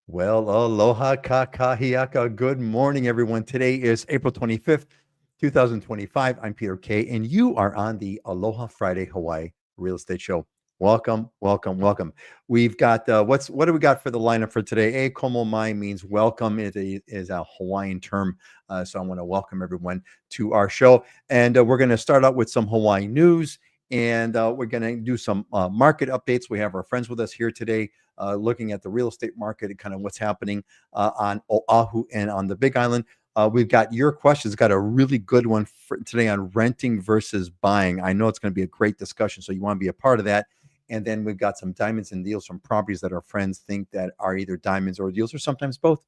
Well, aloha kakahiaka. Good morning, everyone. Today is April 25th, 2025. I'm Peter Kay, and you are on the Aloha Friday Hawaii Real Estate Show. Welcome, welcome, welcome. We've got what do we got for the lineup for today? E komo mai means welcome. Is a Hawaiian term, so I want to welcome everyone to our show, and we're going to start out with some Hawaii news, and we're going to do some market updates. We have our friends with us here today looking at the real estate market and kind of what's happening on Oahu and on the Big Island. We've got your questions. Got a really good one for today on renting versus buying. I know it's going to be a great discussion, so you want to be a part of that. And then we've got some diamonds and deals from properties that our friends think that are either diamonds or deals, or sometimes both.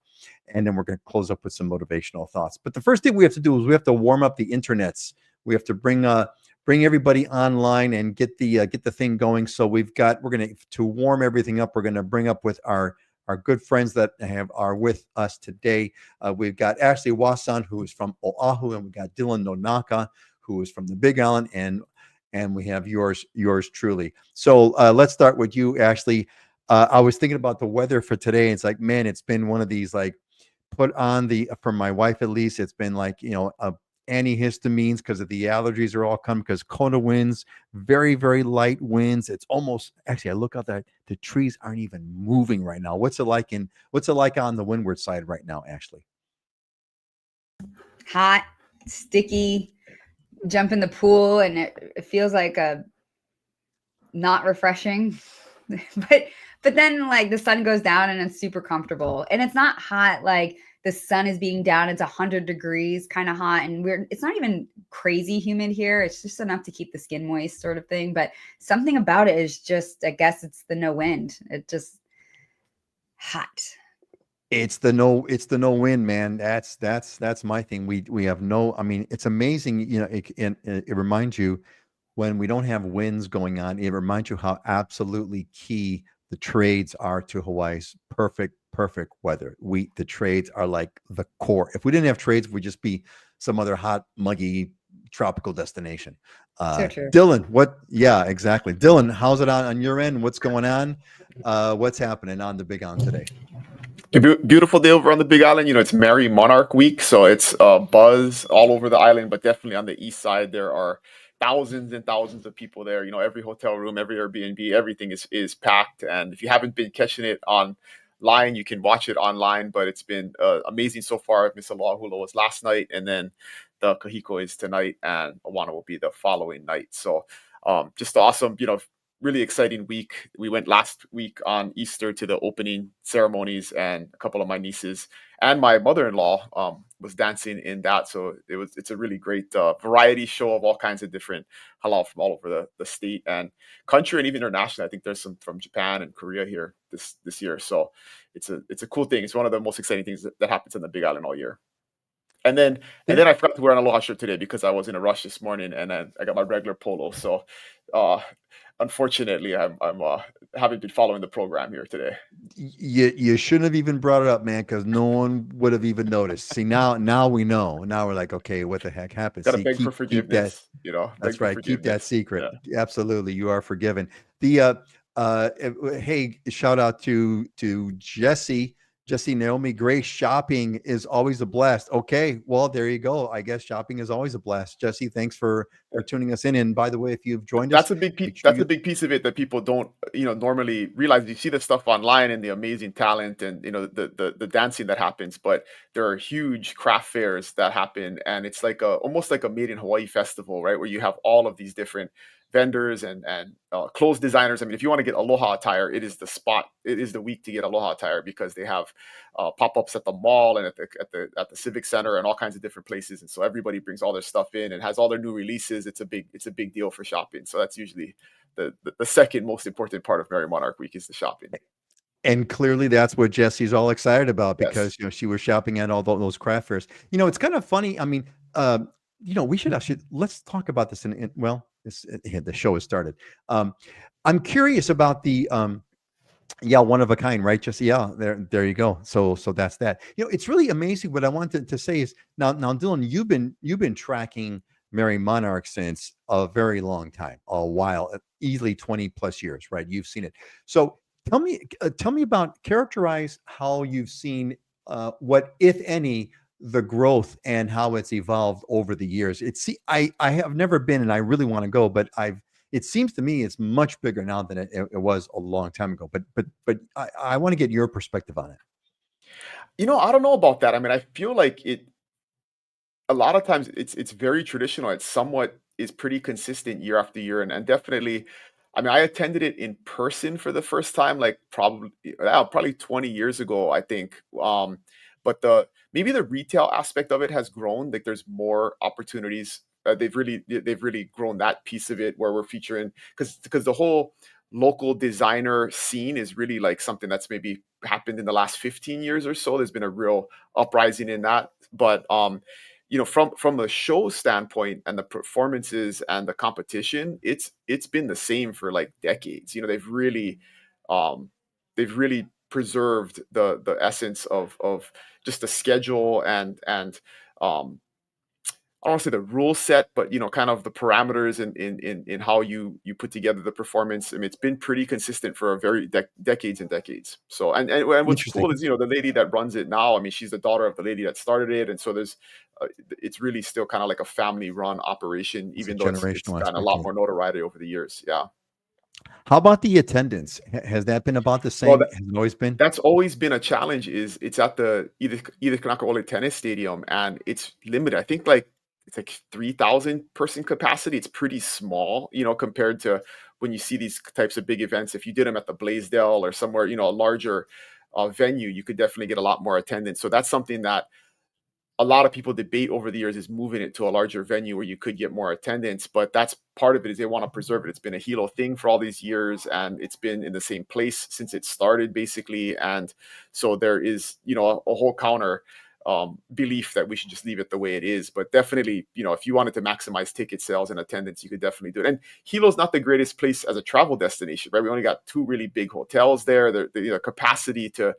And then we're going to close up with some motivational thoughts. But the first thing we have to do is we have to warm up the internets. We have to bring everybody online and get the thing going. So we're going to warm everything up. We're going to bring up with our good friends that are with us today. We've got Ashley Wasan, who is from Oahu, and we've got Dylan Nonaka, who is from the Big Island, and we have yours truly. So let's start with you, Ashley. I was thinking about the weather for today. It's like, man, it's been one of these like put on the for my wife at least. It's been like a antihistamines because of the allergies are all coming because Kona winds, very, very light winds. It's almost actually I look out that the trees aren't even moving right now. What's it like on the windward side right now, Ashley? Hot, sticky, jump in the pool, and it feels like a not refreshing. but then like the sun goes down and it's super comfortable, and it's not hot like the sun is being down. It's 100 degrees, kind of hot, and it's not even crazy humid here. It's just enough to keep the skin moist, sort of thing. But something about it is just, I guess it's the no wind. It just hot. It's the no win, man. That's my thing. We have no. I mean, it's amazing. It reminds you when we don't have winds going on. It reminds you how absolutely key the trades are to Hawaii's perfect weather. The trades are like the core. If we didn't have trades, we'd just be some other hot, muggy tropical destination. So true. Dylan, what? Yeah, exactly. Dylan, how's it on your end? What's going on? What's happening on the Big Island today? Beautiful day over on the Big Island. It's Merry Monarch Week, so it's buzz all over the island, but definitely on the east side, there are thousands and thousands of people there. Every hotel room, every Airbnb, everything is packed. And if you haven't been catching it online, you can watch it online, but it's been amazing so far. Miss Aloha was last night, and then the Kahiko is tonight, and Awana will be the following night. So just awesome, really exciting week. We went last week on Easter to the opening ceremonies, and a couple of my nieces and my mother-in-law was dancing in that. So it's a really great variety show of all kinds of different halal from all over the state and country, and even international. I think there's some from Japan and Korea here this year. So it's a cool thing. It's one of the most exciting things that happens on the Big Island all year. And then I forgot to wear an Aloha shirt today because I was in a rush this morning, and then I got my regular polo. So unfortunately, I'm haven't been following the program here today. You shouldn't have even brought it up, man, because no one would have even noticed. See, now we know. Now we're like, okay, what the heck happened? Gotta See, beg for keep that. forgiveness. That's right. Keep that secret. Yeah. Absolutely, you are forgiven. Hey, shout out to Jesse. Jesse Naomi Gray, shopping is always a blast. Okay, well, there you go. I guess shopping is always a blast. Jesse, thanks for tuning us in. And by the way, if you've joined us, That's a big piece. make sure That's a big piece of it that people don't, normally realize. You see the stuff online and the amazing talent and the dancing that happens, but there are huge craft fairs that happen, and it's like almost like a Made in Hawaii festival, right? Where you have all of these different vendors and clothes designers. I mean, if you want to get Aloha attire, it is the spot. It is the week to get Aloha attire because they have pop-ups at the mall and at the Civic Center and all kinds of different places. And so everybody brings all their stuff in and has all their new releases. It's a big deal for shopping. So that's usually the second most important part of Merry Monarch Week is the shopping. And clearly that's what Jesse's all excited about Yes. because she was shopping at all those craft fairs. It's kind of funny. I mean, we should actually let's talk about this the show has started. I'm curious about the one of a kind, right? Jesse, yeah, there you go. So that's that. It's really amazing. What I wanted to say is now, Dylan, you've been tracking Merry Monarch since a very long time, a while, easily 20 plus years, right? You've seen it. So Tell me about characterize how you've seen what, if any, the growth and how it's evolved over the years. I have never been, and I really want to go, but I've. It seems to me it's much bigger now than it was a long time ago. But I want to get your perspective on it. I don't know about that. I mean, I feel like a lot of times it's very traditional. It's somewhat is pretty consistent year after year, and definitely, I mean, I attended it in person for the first time, like probably 20 years ago, I think. But the maybe the retail aspect of it has grown. Like there's more opportunities. They've really grown that piece of it where we're featuring because the whole local designer scene is really like something that's maybe happened in the last 15 years or so. There's been a real uprising in that, but from a show standpoint and the performances and the competition, it's been the same for like decades. Um they've really preserved the essence of just the schedule and um I don't want to say the rule set, but kind of the parameters in how you put together the performance. I mean, it's been pretty consistent for a very decades and decades. So, and what's Interesting. cool is the lady that runs it now. I mean, she's the daughter of the lady that started it, and so it's really still kind of like a family run operation, It's a even though it's generational gotten a aspect lot to it. more notoriety over the years. Yeah. How about the attendance? Has that been about the Well, same? Has it always been? that's always been a challenge. Is it's at the either Kanakaole Tennis Stadium, and it's limited. I think like it's like 3,000 person capacity. It's pretty small, compared to when you see these types of big events. If you did them at the Blaisdell or somewhere, a larger venue, you could definitely get a lot more attendance. So that's something that a lot of people debate over the years is moving it to a larger venue where you could get more attendance, but that's part of it is they want to preserve it. It's been a Hilo thing for all these years, and it's been in the same place since it started, basically. And so there is, a whole counter belief that we should just leave it the way it is. But definitely, if you wanted to maximize ticket sales and attendance, you could definitely do it. And Hilo's not the greatest place as a travel destination, right? We only got 2 really big hotels there. The capacity to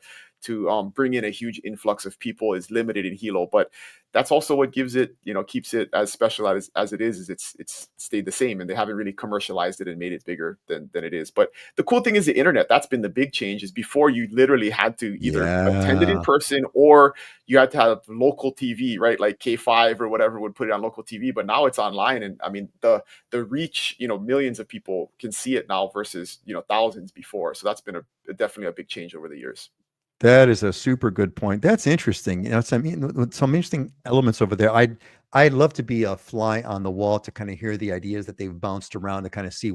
bring in a huge influx of people is limited in Hilo, but that's also what gives it, keeps it as special as it is it's stayed the same, and they haven't really commercialized it and made it bigger than it is. But the cool thing is the internet. That's been the big change. Is before you literally had to either attend it in Yeah. person or you had to have local TV, right? Like K5 or whatever would put it on local TV, but now it's online. And I mean, the reach, millions of people can see it now versus, thousands before. So that's been definitely a big change over the years. That is a super good point. That's interesting. Some interesting elements over there. I'd love to be a fly on the wall to kind of hear the ideas that they've bounced around to kind of see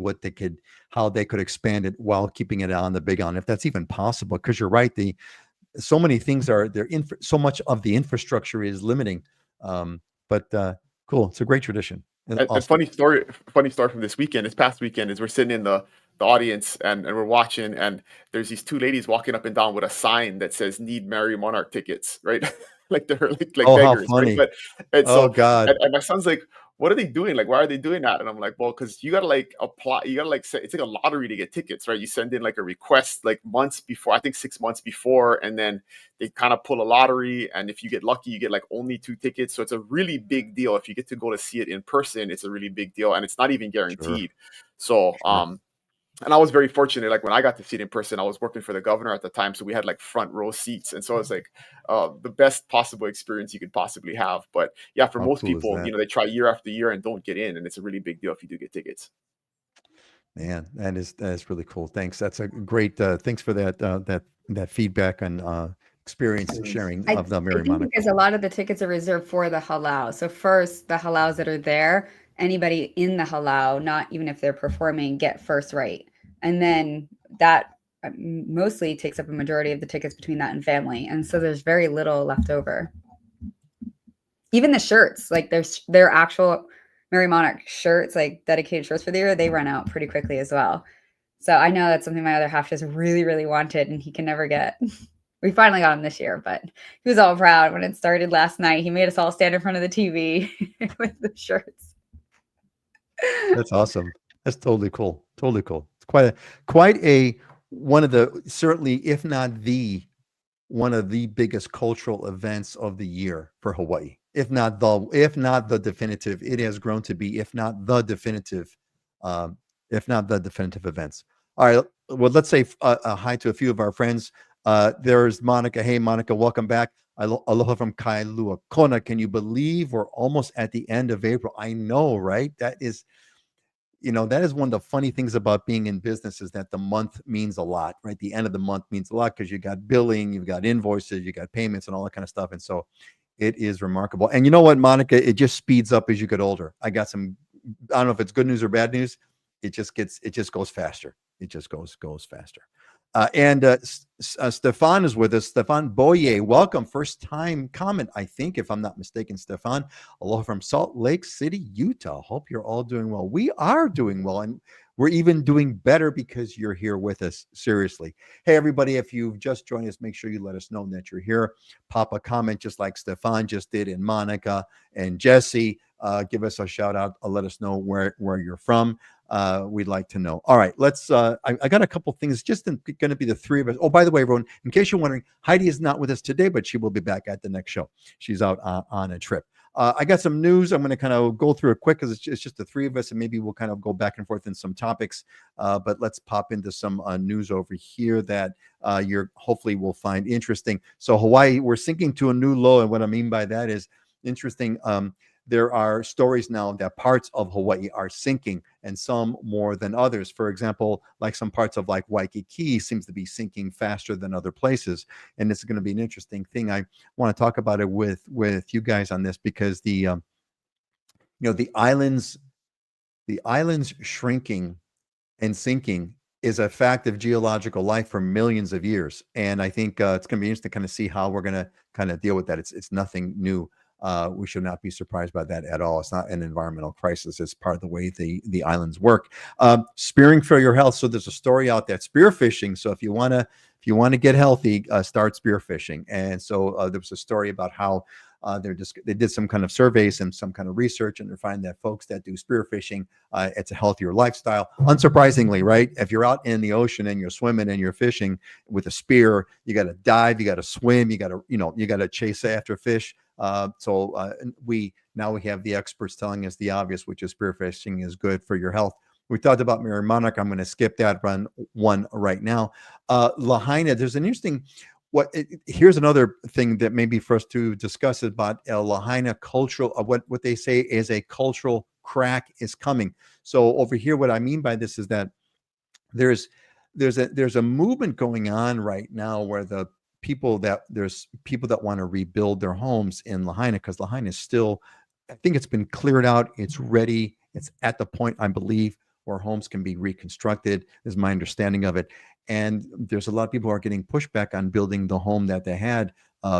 how they could expand it while keeping it on the big island, if that's even possible. Because you're right, so many things so much of the infrastructure is limiting. But cool. It's a great tradition. And Awesome. funny story from this past weekend is we're sitting in the audience and we're watching, and there's these 2 ladies walking up and down with a sign that says "Need Mary Monarch tickets," right? Like they're like Oh, how beggars, right? funny. But and Oh so God. and my son's like, "What are they doing? Like, why are they doing that?" And I'm like, "Well, because you gotta like apply, you gotta like it's like a lottery to get tickets, right? You send in like a request like months before, I think 6 months before, and then they kind of pull a lottery, and if you get lucky, you get like only 2 tickets. So it's a really big deal. If you get to go to see it in person, it's a really big deal, and it's not even Sure. guaranteed. So Sure. and I was very fortunate. Like when I got to see it in person, I was working for the governor at the time, so we had like front row seats, and so it was like the best possible experience you could possibly have. But yeah, for How most cool is people, that? they try year after year and don't get in, and it's a really big deal if you do get tickets. Man, that is really cool. Thanks. That's a great. Thanks for that feedback and experience sharing I of the I Mary think Monica. because a lot of the tickets are reserved for the halau. So first, the halaus that are there, anybody in the halau, not even if they're performing, get first right. And then that mostly takes up a majority of the tickets between that and family. And so there's very little left over. Even the shirts, like their actual Mary Monarch shirts, like dedicated shirts for the year, they run out pretty quickly as well. So I know that's something my other half just really, really wanted and he can never get. We finally got him this year, but he was all proud when it started last night. He made us all stand in front of the TV with the shirts. That's awesome. That's totally cool. Totally cool. It's quite a one of the certainly, if not the one of the biggest cultural events of the year for Hawaii. If not the definitive, it has grown to be, if not the definitive events. All right. Well, let's say hi to a few of our friends. There's Monica. Hey, Monica, welcome back. Aloha from Kailua Kona. Can you believe we're almost at the end of April? I know, right? That is, that is one of the funny things about being in business is that the month means a lot, right? The end of the month means a lot because you got billing, you've got invoices, you got payments and all that kind of stuff. And so it is remarkable. And you know what, Monica, it just speeds up as you get older. I don't know if it's good news or bad news. It just goes faster. It just goes faster. And Stefan is with us. Stefan Boye, welcome. First time comment, I think, if I'm not mistaken, Stefan. Aloha from Salt Lake City, Utah. Hope you're all doing well. We are doing well, and we're even doing better because you're here with us. Seriously. Hey, everybody, if you've just joined us, make sure you let us know that you're here. Pop a comment just like Stefan just did, and Monica and Jesse. Give us a shout out. Let us know where you're from. We'd like to know. All right, let's. I got a couple things. Just going to be the three of us. Oh, by the way, everyone, in case you're wondering, Heidi is not with us today, but she will be back at the next show. She's out on a trip. I got some news. I'm going to kind of go through it quick because it's just the three of us, and maybe we'll kind of go back and forth in some topics. But let's pop into some news over here that you're hopefully will find interesting. So Hawaii, we're sinking to a new low, and what I mean by that is interesting. There are stories now that parts of Hawaii are sinking and some more than others. For example, like some parts of like Waikiki seems to be sinking faster than other places. And this is going to be an interesting thing. I want to talk about it with you guys on this because the islands shrinking and sinking is a fact of geological life for millions of years. And I think it's going to be interesting to kind of see how we're going to kind of deal with that. It's nothing new. We should not be surprised by that at all. It's not an environmental crisis. It's part of the way the islands work. Spearing for your health. So there's a story out there, spearfishing. So if you want to get healthy, start spearfishing. And so there was a story about how they did some kind of surveys and some kind of research, and they're finding that folks that do spearfishing, it's a healthier lifestyle. Unsurprisingly, right? If you're out in the ocean and you're swimming and you're fishing with a spear, you got to dive, you got to swim, you got to chase after fish. So we have the experts telling us the obvious, which is spearfishing is good for your health. We talked about Mary Monarch. I'm going to skip that one right now. Lahaina, there's an interesting. Here's another thing that maybe for us to discuss about Lahaina cultural. What they say is a cultural crack is coming. So over here, what I mean by this is that there's a movement going on right now where there's people that want to rebuild their homes in Lahaina because Lahaina is still, I think it's been cleared out. It's ready. It's at the point, I believe, where homes can be reconstructed, is my understanding of it. And there's a lot of people who are getting pushback on building the home that they had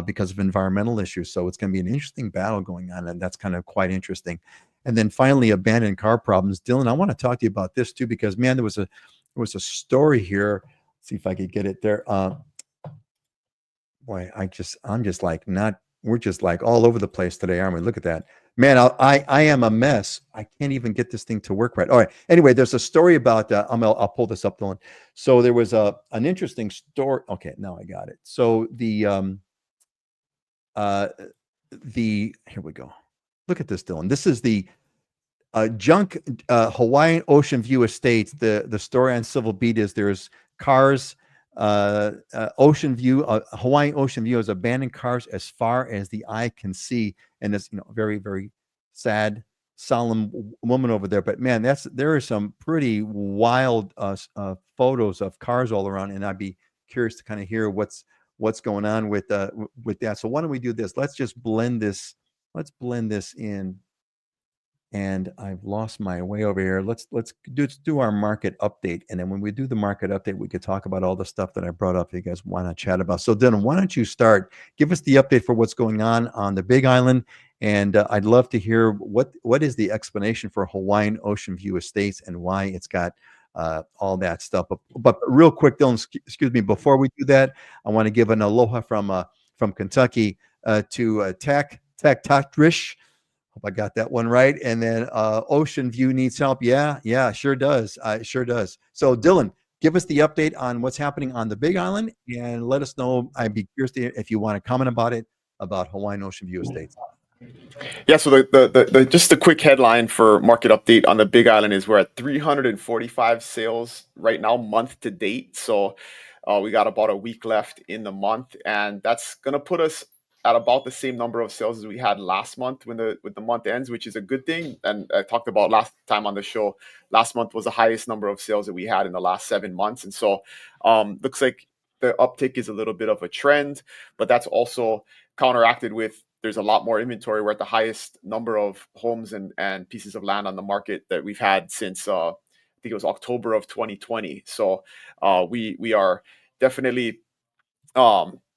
because of environmental issues. So it's going to be an interesting battle going on, and that's kind of quite interesting. And then finally, abandoned car problems. Dylan, I want to talk to you about this too, because man, there was a story here. Let's see if I could get it there. Boy, I'm just like we're just like all over the place today, aren't we? Look at that. Man, I am a mess. I can't even get this thing to work right. All right. Anyway, there's a story about I'll pull this up, Dylan. So there was an interesting story. Okay, now I got it. So the here we go. Look at this, Dylan. This is the junk Hawaiian Ocean View Estates. The story on Civil Beat is there's cars. Ocean View, Hawaiian Ocean View has abandoned cars as far as the eye can see, and it's very, very sad, solemn woman over there. But man, there are some pretty wild photos of cars all around, and I'd be curious to kind of hear what's going on with that. So why don't we do this? Let's just blend this. Let's blend this in. And I've lost my way over here. Let's do our market update. And then when we do the market update, we could talk about all the stuff that I brought up. You guys want to chat about. So Dylan, why don't you start? Give us the update for what's going on the Big Island. And I'd love to hear what is the explanation for Hawaiian Ocean View Estates and why it's got all that stuff. But real quick, Dylan, excuse me, before we do that, I want to give an aloha from Kentucky to Tech Tatrish. Hope I got that one right. And then Ocean View needs help. Yeah, sure does. Sure does. So Dylan, give us the update on what's happening on the Big Island and let us know. I'd be curious if you want to comment about it, about Hawaiian Ocean View Estates. Yeah, so the just a quick headline for market update on the Big Island is we're at 345 sales right now, month to date. So we got about a week left in the month, and that's gonna put us at about the same number of sales as we had last month when the month ends, which is a good thing. And I talked about last time on the show, last month was the highest number of sales that we had in the last 7 months, and so looks like the uptick is a little bit of a trend, but that's also counteracted with there's a lot more inventory. We're at the highest number of homes and pieces of land on the market that we've had since I think it was October of 2020. So we are definitely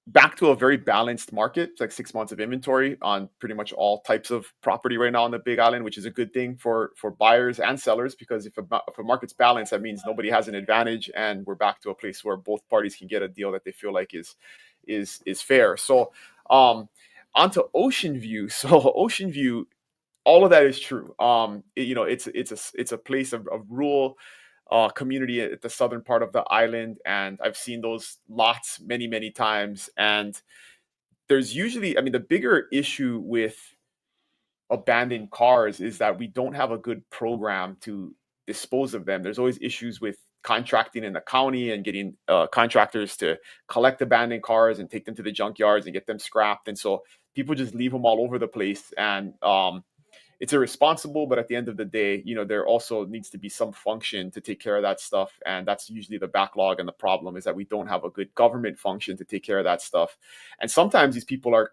back to a very balanced market. It's like 6 months of inventory on pretty much all types of property right now on the Big Island, which is a good thing for buyers and sellers, because if a market's balanced, that means nobody has an advantage, and we're back to a place where both parties can get a deal that they feel like is fair. So onto Ocean View. So Ocean View, all of that is true. It's a place of rural community at the southern part of the island, and I've seen those lots many times. And there's usually, I mean, the bigger issue with abandoned cars is that we don't have a good program to dispose of them. There's always issues with contracting in the county and getting contractors to collect abandoned cars and take them to the junkyards and get them scrapped. And so people just leave them all over the place, and it's irresponsible, but at the end of the day, there also needs to be some function to take care of that stuff. And that's usually the backlog. And the problem is that we don't have a good government function to take care of that stuff. And sometimes these people are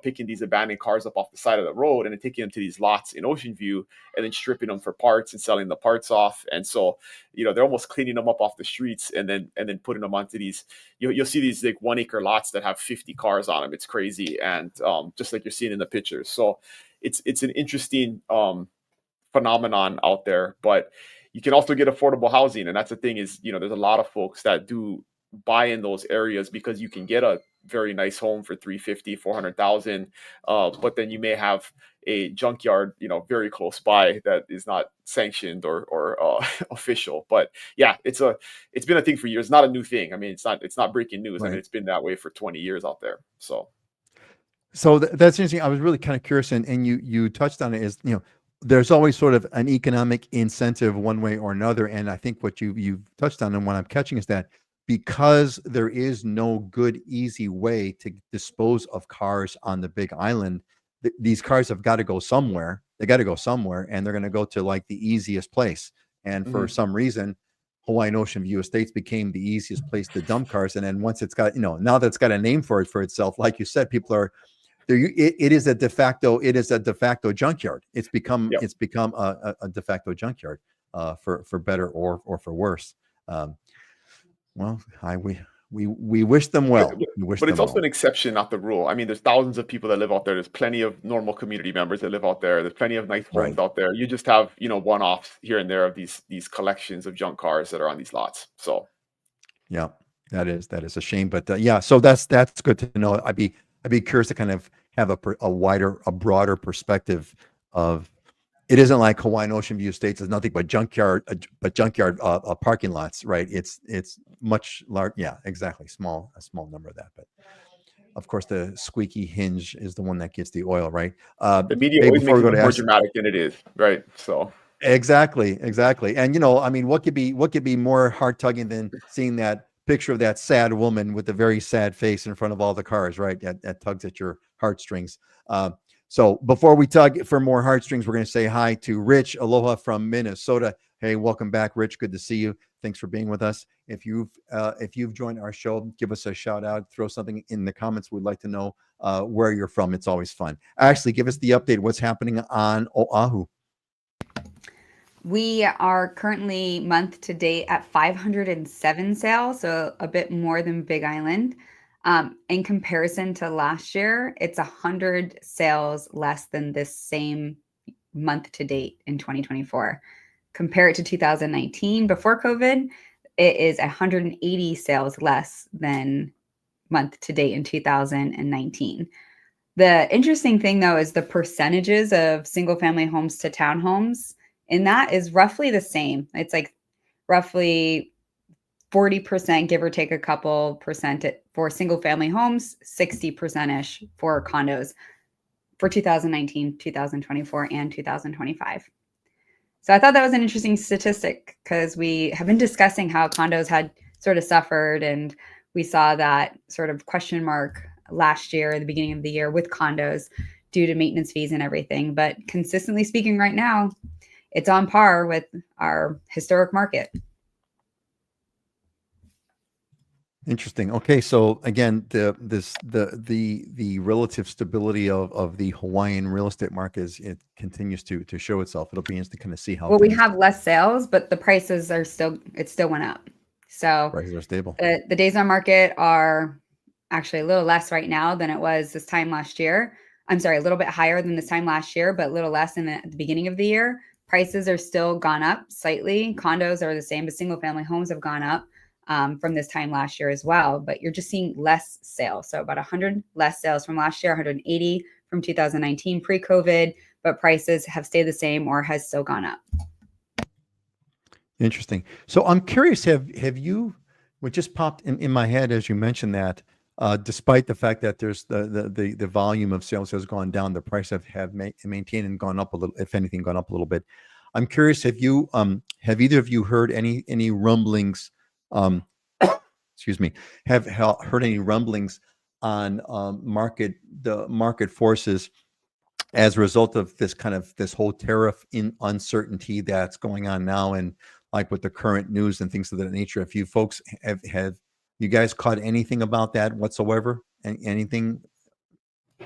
picking these abandoned cars up off the side of the road and then taking them to these lots in Ocean View and then stripping them for parts and selling the parts off. And so, they're almost cleaning them up off the streets and then putting them onto these, you'll see these like 1 acre lots that have 50 cars on them. It's crazy. And just like you're seeing in the pictures. So it's an interesting phenomenon out there, but you can also get affordable housing. And that's the thing is, there's a lot of folks that do buy in those areas because you can get a very nice home for 350, 400,000. But then you may have a junkyard, very close by that is not sanctioned or official. But yeah, it's been a thing for years. Not a new thing. I mean, it's not breaking news. Right. I mean, it's been that way for 20 years out there. So that's interesting. I was really kind of curious, and you touched on it. Is there's always sort of an economic incentive one way or another, and I think what you've touched on and what I'm catching is that because there is no good easy way to dispose of cars on the Big Island, these cars have got to go somewhere. They got to go somewhere, and they're going to go to like the easiest place. And for some reason, Hawaiian Ocean View Estates became the easiest place to dump cars. And then once it's got, now that it's got a name for itself, like you said, people are there. It is a de facto junkyard. It's become Yep. a de facto junkyard, for better or for worse. Well, we wish them well. But it's also an exception, not the rule. I mean, there's thousands of people that live out there. There's plenty of normal community members that live out there. There's plenty of nice homes out there. You just have, one-offs here and there of these collections of junk cars that are on these lots. So, yeah, that is a shame. But yeah, so that's good to know. I'd be curious to kind of have a broader perspective of. It isn't like Hawaiian Ocean View Estates is nothing but junkyard parking lots, right? It's much large. Yeah, exactly. A small number of that, but of course the squeaky hinge is the one that gets the oil, right? The media always makes it more dramatic than it is, right? So exactly. And I mean, what could be more heart tugging than seeing that picture of that sad woman with a very sad face in front of all the cars, right? That tugs at your heartstrings. So before we tug for more heartstrings, we're going to say hi to Rich. Aloha from Minnesota. Hey, welcome back, Rich. Good to see you. Thanks for being with us. If you've joined our show, give us a shout out. Throw something in the comments. We'd like to know where you're from. It's always fun. Ashley, give us the update. What's happening on Oahu? We are currently month to date at 507 sales, so a bit more than Big Island. In comparison to last year, it's 100 sales less than this same month to date in 2024. Compare it to 2019 before COVID, it is 180 sales less than month to date in 2019. The interesting thing, though, is the percentages of single family homes to townhomes, and that is roughly the same. It's like roughly 40%, give or take a couple percent for single family homes, 60% ish for condos. for 2019, 2024, and 2025. So I thought that was an interesting statistic because we have been discussing how condos had sort of suffered, and we saw that sort of question mark last year at the beginning of the year with condos due to maintenance fees and everything. But consistently speaking right now, it's on par with our historic market. Interesting. Okay, so again, the relative stability of the Hawaiian real estate market it continues to show itself. It'll be interesting to kind of see how we have less sales, but the prices are still went up. So prices are stable. The days on market are actually a little less right now than it was this time last year. I'm sorry, a little bit higher than this time last year, but a little less than at the beginning of the year. Prices are still gone up slightly. Condos are the same, but single family homes have gone up from this time last year as well. But you're just seeing less sales. So about 100 less sales from last year, 180 from 2019 pre-COVID, but prices have stayed the same or has still gone up. Interesting. So I'm curious, have you, what just popped in my head as you mentioned that, despite the fact that there's the volume of sales has gone down, the price have maintained and gone up a little, if anything, gone up a little bit. I'm curious, have either of you heard any rumblings? Excuse me, have heard any rumblings on the market forces as a result of this whole tariff uncertainty that's going on now, and like with the current news and things of that nature? If you folks have you guys caught anything about that whatsoever? Anything?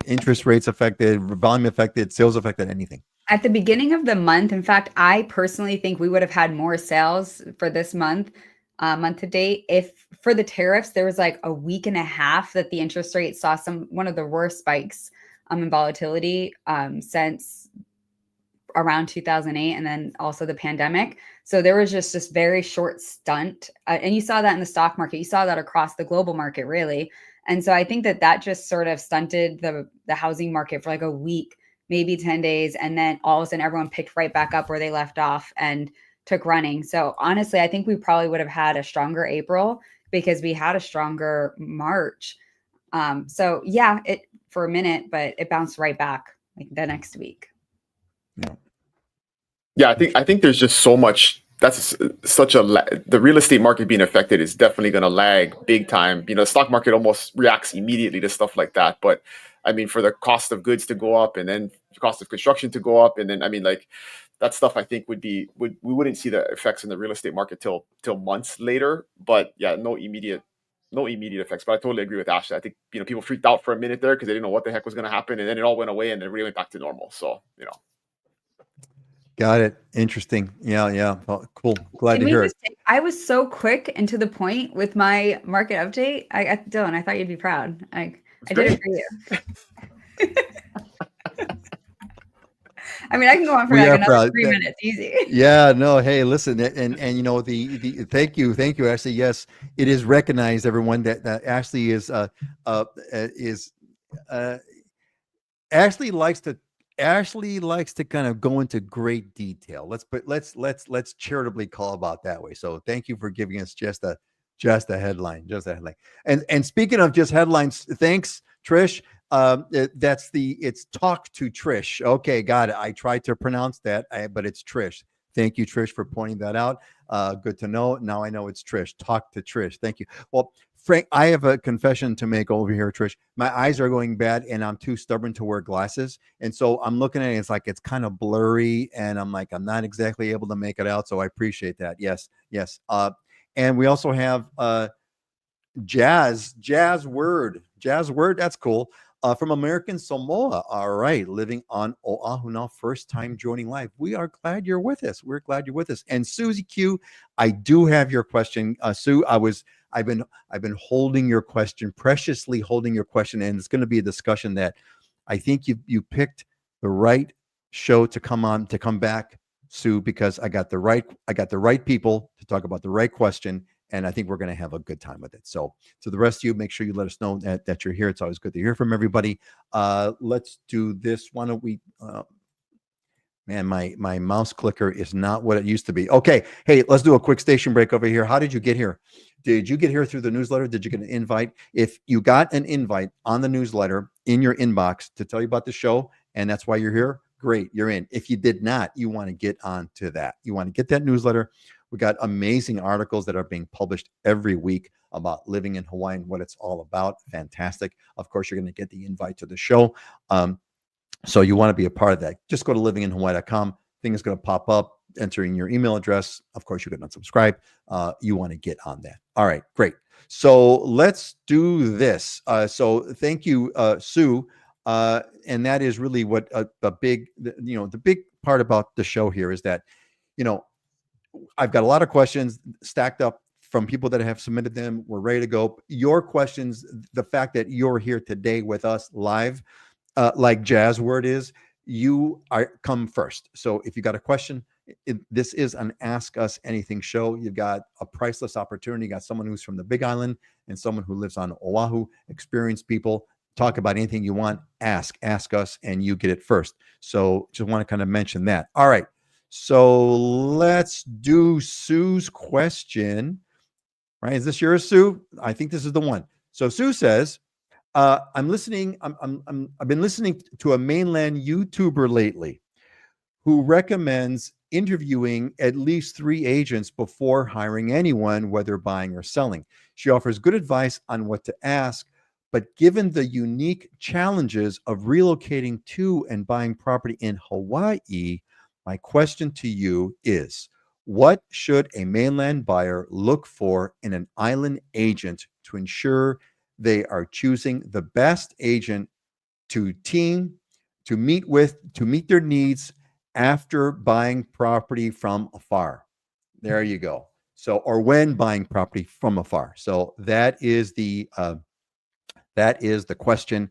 Interest rates affected, volume affected, sales affected, anything? At the beginning of the month, in fact, I personally think we would have had more sales for this month to date if for the tariffs there was like a week and a half that the interest rate saw one of the worst spikes in volatility since around 2008, and then also the pandemic. So there was just this very short stunt, and you saw that in the stock market. You saw that across the global market, really. And so I think that just sort of stunted the housing market for like a week, maybe 10 days, and then all of a sudden everyone picked right back up where they left off and took running. So honestly, I think we probably would have had a stronger April because we had a stronger March. So yeah, it for a minute, but it bounced right back like the next week. Yeah, I think there's just so much. That's such the real estate market being affected is definitely going to lag big time. You know, the stock market almost reacts immediately to stuff like that. But I mean, for the cost of goods to go up and then the cost of construction to go up, and then I mean, like that stuff, I think we wouldn't see the effects in the real estate market till months later. But yeah, no immediate effects. But I totally agree with Ashley. I think people freaked out for a minute there because they didn't know what the heck was going to happen, and then it all went away, and then really went back to normal. So Got it. Interesting. Yeah. Well, cool. Glad to hear it. I was so quick and to the point with my market update. Dylan, I thought you'd be proud. I did it for you. I mean, I can go on for like another 3 minutes, easy. Yeah, no, hey, listen, and the thank you, Ashley. Yes, it is recognized, everyone, that Ashley is Ashley likes to kind of go into great detail. Let's charitably call about that way. So thank you for giving us just a headline, And speaking of just headlines, thanks, Trish. It's Talk to Trish. Okay, got it. I tried to pronounce that, but it's Trish. Thank you, Trish, for pointing that out. Good to know. Now I know it's Trish. Talk to Trish. Thank you. Well, Frank, I have a confession to make over here, Trish. My eyes are going bad, and I'm too stubborn to wear glasses. And so I'm looking at it. It's like it's kind of blurry, and I'm not exactly able to make it out. So I appreciate that. Yes. And we also have Jazz Word. That's cool. From American Samoa. All right. Living on Oahu now. First time joining live. We are glad you're with us. We're glad you're with us. And Susie Q, I do have your question. Sue, I've been holding your question, preciously holding your question. And it's going to be a discussion that I think you picked the right show to come back, Sue, because I got the right people to talk about the right question. And I think we're going to have a good time with it. So to the rest of you, make sure you let us know that you're here. It's always good to hear from everybody. Let's do this. Why don't we, man, my mouse clicker is not what it used to be. Okay. Hey, let's do a quick station break over here. How did you get here? Did you get here through the newsletter? Did you get an invite? If you got an invite on the newsletter in your inbox to tell you about the show, and that's why you're here, great, you're in. If you did not, you want to get on to that. You want to get that newsletter. We got amazing articles that are being published every week about living in Hawaii and what it's all about. Fantastic. Of course, you're going to get the invite to the show. So you want to be a part of that. Just go to livinginhawaii.com. Thing is going to pop up, entering your email address. Of course, you're going to unsubscribe. You want to get on that. All right, great. So let's do this. So thank you, Sue. And that is really what the big part about the show here is that, I've got a lot of questions stacked up from people that have submitted them. We're ready to go. Your questions, the fact that you're here today with us live, like Jazz word is, you come first. So if you got a question, this is an Ask Us Anything show. You've got a priceless opportunity. You got someone who's from the Big Island and someone who lives on Oahu, experienced people. Talk about anything you want, ask us, and you get it first. So just want to kind of mention that. All right. So let's do Sue's question. Right? Is this yours, Sue? I think this is the one. So Sue says, I've been listening to a mainland YouTuber lately who recommends interviewing at least 3 agents before hiring anyone, whether buying or selling. She offers good advice on what to ask, but given the unique challenges of relocating to and buying property in Hawaii, my question to you is, what should a mainland buyer look for in an island agent to ensure they are choosing the best agent to meet their needs after buying property from afar? There you go. So, or when buying property from afar. So that is the question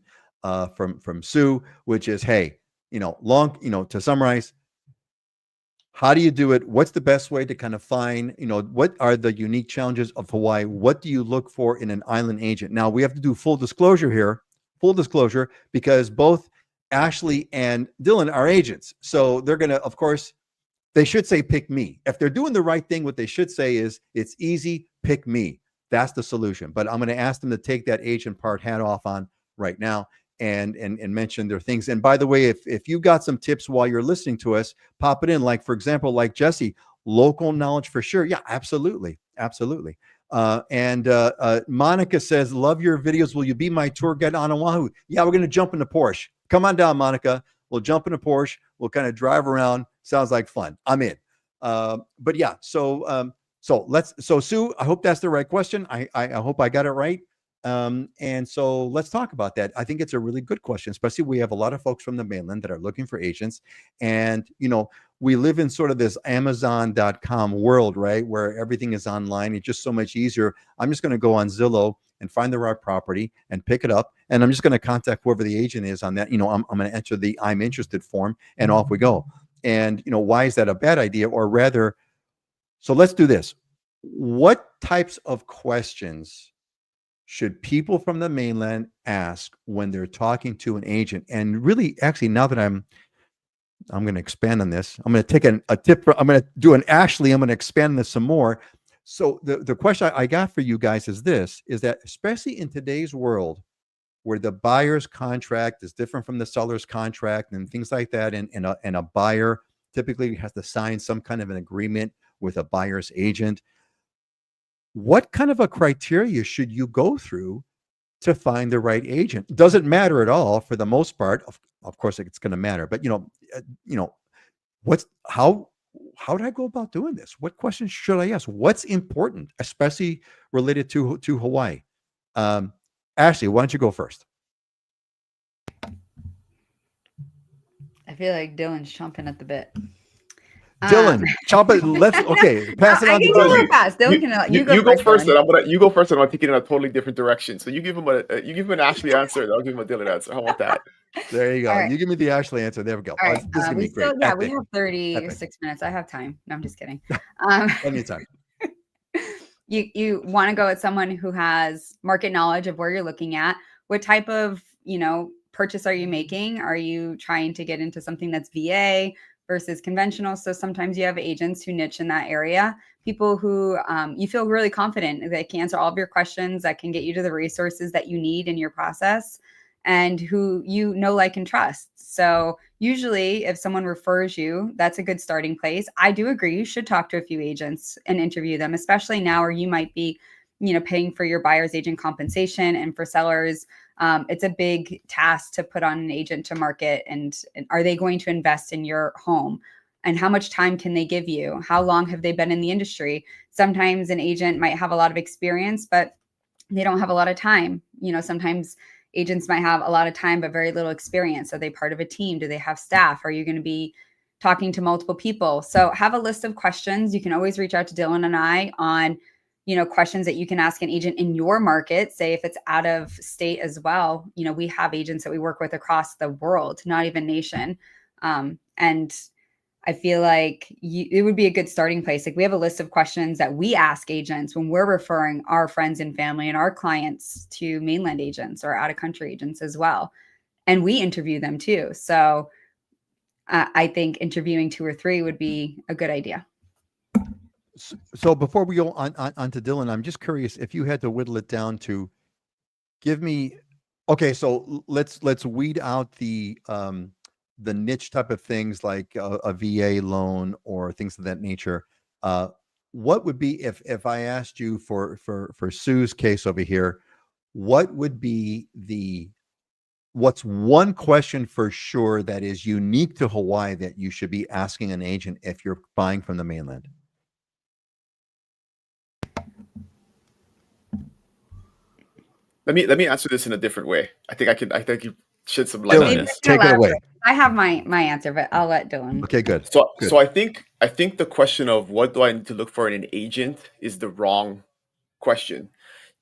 from Sue, which is, hey, to summarize, how do you do it? What's the best way to kind of find, what are the unique challenges of Hawaii? What do you look for in an island agent? Now, we have to do full disclosure here, because both Ashley and Dylan are agents. So they're going to, of course, they should say, pick me. If they're doing the right thing, what they should say is, it's easy, pick me. That's the solution. But I'm going to ask them to take that agent part hat off on right now and mention their things. And by the way, if you got some tips while you're listening to us, pop it in. Like, for example, like Jesse, local knowledge for sure. Yeah, absolutely. Absolutely. And Monica says, love your videos. Will you be my tour guide on Oahu? Yeah, we're going to jump in the Porsche. Come on down, Monica. We'll jump in a Porsche. We'll kind of drive around. Sounds like fun. I'm in. But yeah, so Sue, I hope that's the right question. I hope I got it right. And so let's talk about that. I think it's a really good question, especially we have a lot of folks from the mainland that are looking for agents. And, we live in sort of this Amazon.com world, right? Where everything is online. It's just so much easier. I'm just going to go on Zillow and find the right property and pick it up. And I'm just going to contact whoever the agent is on that. I'm going to enter the I'm interested form and off we go. And, why is that a bad idea? Or rather, so let's do this. What types of questions should people from the mainland ask when they're talking to an agent? And really, actually, now that I'm going to expand on this, I'm going to take a tip. I'm going to do an Ashley. I'm going to expand this some more. So the question I got for you guys is that especially in today's world, where the buyer's contract is different from the seller's contract and things like that, and a buyer typically has to sign some kind of an agreement with a buyer's agent. What kind of a criteria should you go through to find the right agent? Does it matter at all for the most part? Of course, it's going to matter, but how do I go about doing this? What questions should I ask? What's important, especially related to Hawaii? Ashley, why don't you go first? I feel like Dylan's chomping at the bit. Dylan, chop it. Pass it on to Dylan. Dylan, you go first, and you go first, and I'm taking it in a totally different direction. So you give him an Ashley answer, and I'll give him a Dylan answer. How about that? There you go. Right. You give me the Ashley answer. There we go. All right. This is gonna be great. We have 36 minutes. I have time. No, I'm just kidding. Plenty of time. You want to go with someone who has market knowledge of where you're looking at. What type of purchase are you making? Are you trying to get into something that's VA versus conventional? So sometimes you have agents who niche in that area, people who you feel really confident they can answer all of your questions, that can get you to the resources that you need in your process. and who you know, like, and trust. So usually if someone refers you, that's a good starting place. I do agree you should talk to a few agents and interview them, especially now where you might be, paying for your buyer's agent compensation, and for sellers, it's a big task to put on an agent to market. And are they going to invest in your home? And how much time can they give you? How long have they been in the industry? Sometimes an agent might have a lot of experience, but they don't have a lot of time. Sometimes agents might have a lot of time but very little experience. Are they part of a team? Do they have staff? Are you going to be talking to multiple people? So have a list of questions. You can always reach out to Dylan and I on questions that you can ask an agent in your market. Say if it's out of state as well, we have agents that we work with across the world, not even nation. And I feel like it would be a good starting place. Like, we have a list of questions that we ask agents when we're referring our friends and family and our clients to mainland agents or out of country agents as well. And we interview them too. So I think interviewing 2 or 3 would be a good idea. So before we go on to Dylan, I'm just curious if you had to whittle it down to give me. Okay, so let's weed out the niche type of things like a VA loan or things of that nature. What would be if I asked you for Sue's case over here? What would be what's one question for sure that is unique to Hawaii that you should be asking an agent if you're buying from the mainland? Let me answer this in a different way. I think you shed some light on Dylan, this. take it away. I have my answer, but I'll let Dylan. Okay, good. So I think the question of what do I need to look for in an agent is the wrong question.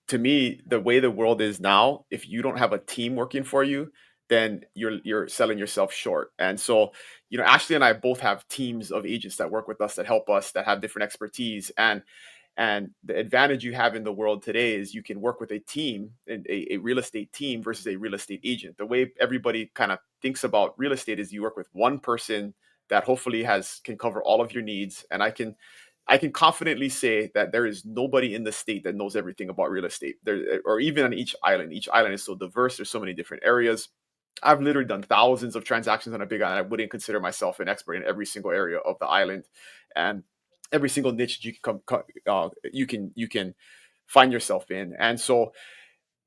To me, the way the world is now, if you don't have a team working for you, then you're selling yourself short. And so, Ashley and I both have teams of agents that work with us, that help us, that have different expertise. And the advantage you have in the world today is you can work with a team, a real estate team versus a real estate agent. The way everybody kind of thinks about real estate is you work with one person that hopefully can cover all of your needs. And I can confidently say that there is nobody in the state that knows everything about real estate, or even on each island. Each island is so diverse. There's so many different areas. I've literally done thousands of transactions on a big island. I wouldn't consider myself an expert in every single area of the island, and every single niche you can find yourself in. And so,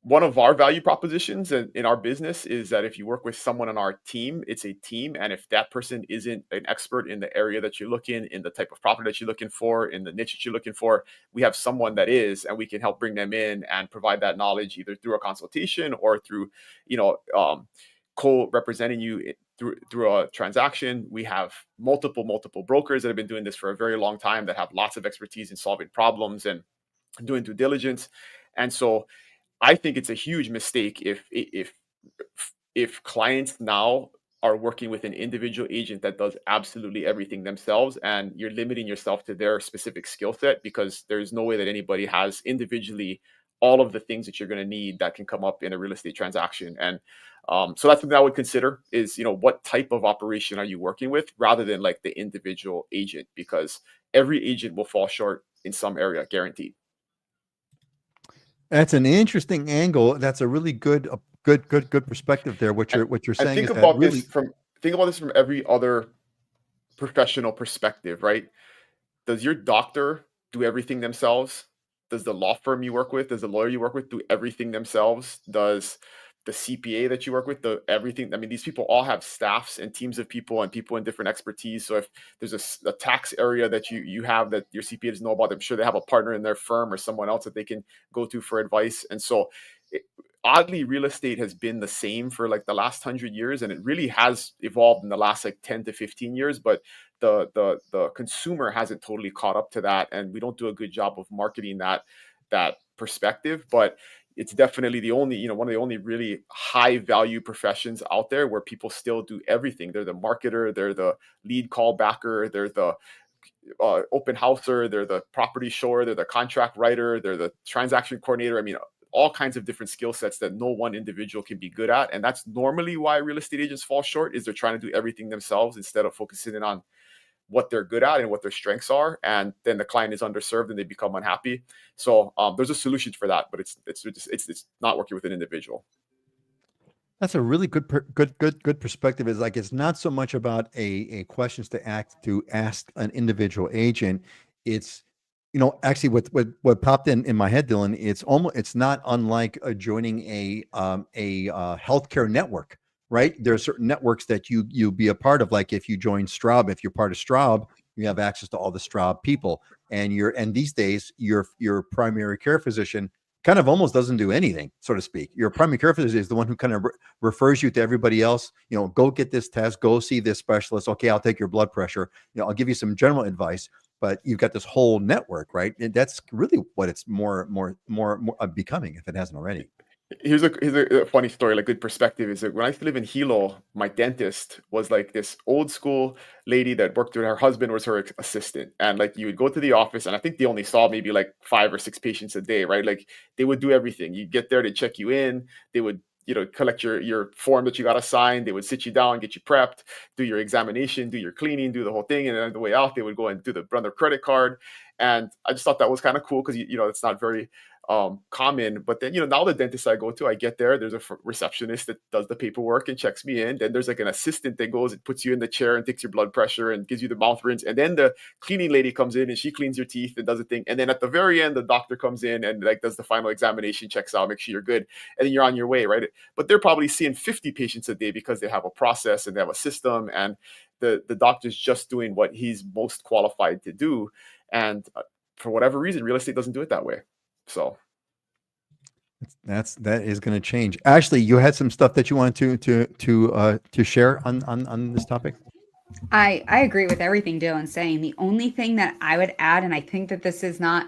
one of our value propositions in our business is that if you work with someone on our team, it's a team. And if that person isn't an expert in the area that you're looking, in the type of property that you're looking for, in the niche that you're looking for, we have someone that is, and we can help bring them in and provide that knowledge either through a consultation or through, co-representing you through a transaction. We have multiple brokers that have been doing this for a very long time, that have lots of expertise in solving problems and doing due diligence. And so I think it's a huge mistake if clients now are working with an individual agent that does absolutely everything themselves, and you're limiting yourself to their specific skill set, because there's no way that anybody has individually all of the things that you're going to need that can come up in a real estate transaction. And so that's something I would consider is, what type of operation are you working with, rather than like the individual agent, because every agent will fall short in some area, guaranteed. That's an interesting angle. That's a really good perspective there. What you're saying think is about that really think about this from every other professional perspective, right? Does your doctor do everything themselves? Does the law firm you work with, does the lawyer you work with do everything themselves? Does the CPA that you work with do everything? I mean, these people all have staffs and teams of people and people in different expertise. So if there's a tax area that you have that your CPA doesn't know about, I'm sure they have a partner in their firm or someone else that they can go to for advice. And so oddly, real estate has been the same for like the last 100 years, and it really has evolved in the last like 10 to 15 years. But the consumer hasn't totally caught up to that, and we don't do a good job of marketing that perspective. But it's definitely the only, one of the only really high value professions out there where people still do everything. They're the marketer, they're the lead call backer, they're the open houser, they're the property shower, they're the contract writer, they're the transaction coordinator. I mean, all kinds of different skill sets that no one individual can be good at. And that's normally why real estate agents fall short, is they're trying to do everything themselves instead of focusing in on what they're good at and what their strengths are. And then the client is underserved and they become unhappy. So there's a solution for that, but it's not working with an individual. That's a really good perspective. Is like it's not so much about a questions to ask an individual agent. It's actually what popped in my head, Dylan. It's not unlike joining a healthcare network, right? There are certain networks that you be a part of. Like if you join Straub, if you're part of Straub, you have access to all the Straub people, and these days your primary care physician kind of almost doesn't do anything, so to speak. Your primary care physician is the one who kind of refers you to everybody else. Go get this test, go see this specialist. Okay, I'll take your blood pressure. I'll give you some general advice, but you've got this whole network, right? And that's really what it's more becoming, if it hasn't already. Here's a funny story, like good perspective is that when I used to live in Hilo, my dentist was like this old school lady that worked with her husband was her assistant. And like you would go to the office and I think they only saw maybe like 5 or 6 patients a day, right? Like they would do everything. You get there, they check you in, they would collect your form that you got to sign. They would sit you down, get you prepped, do your examination, do your cleaning, do the whole thing. And then on the way out, they would go and run their credit card. And I just thought that was kind of cool because, it's not very common. But then, now the dentist I go to, I get there's a receptionist that does the paperwork and checks me in. Then there's like an assistant that goes and puts you in the chair and takes your blood pressure and gives you the mouth rinse. And then the cleaning lady comes in and she cleans your teeth and does a thing. And then at the very end, the doctor comes in and like does the final examination, checks out, makes sure you're good. And then you're on your way, right? But they're probably seeing 50 patients a day because they have a process and they have a system, and the doctor's just doing what he's most qualified to do. And for whatever reason, real estate doesn't do it that way. So that is going to change. Ashley, you had some stuff that you wanted to share on this topic. I agree with everything Dylan's saying. The only thing that I would add, and I think that this is not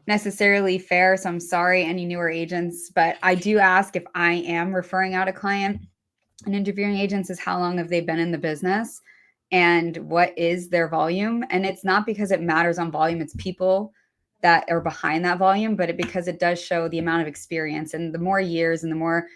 necessarily fair, so I'm sorry, any newer agents, but I do ask if I am referring out a client and interviewing agents is how long have they been in the business and what is their volume. And it's not because it matters on volume, it's people that are behind that volume, but because it does show the amount of experience, and the more years and the more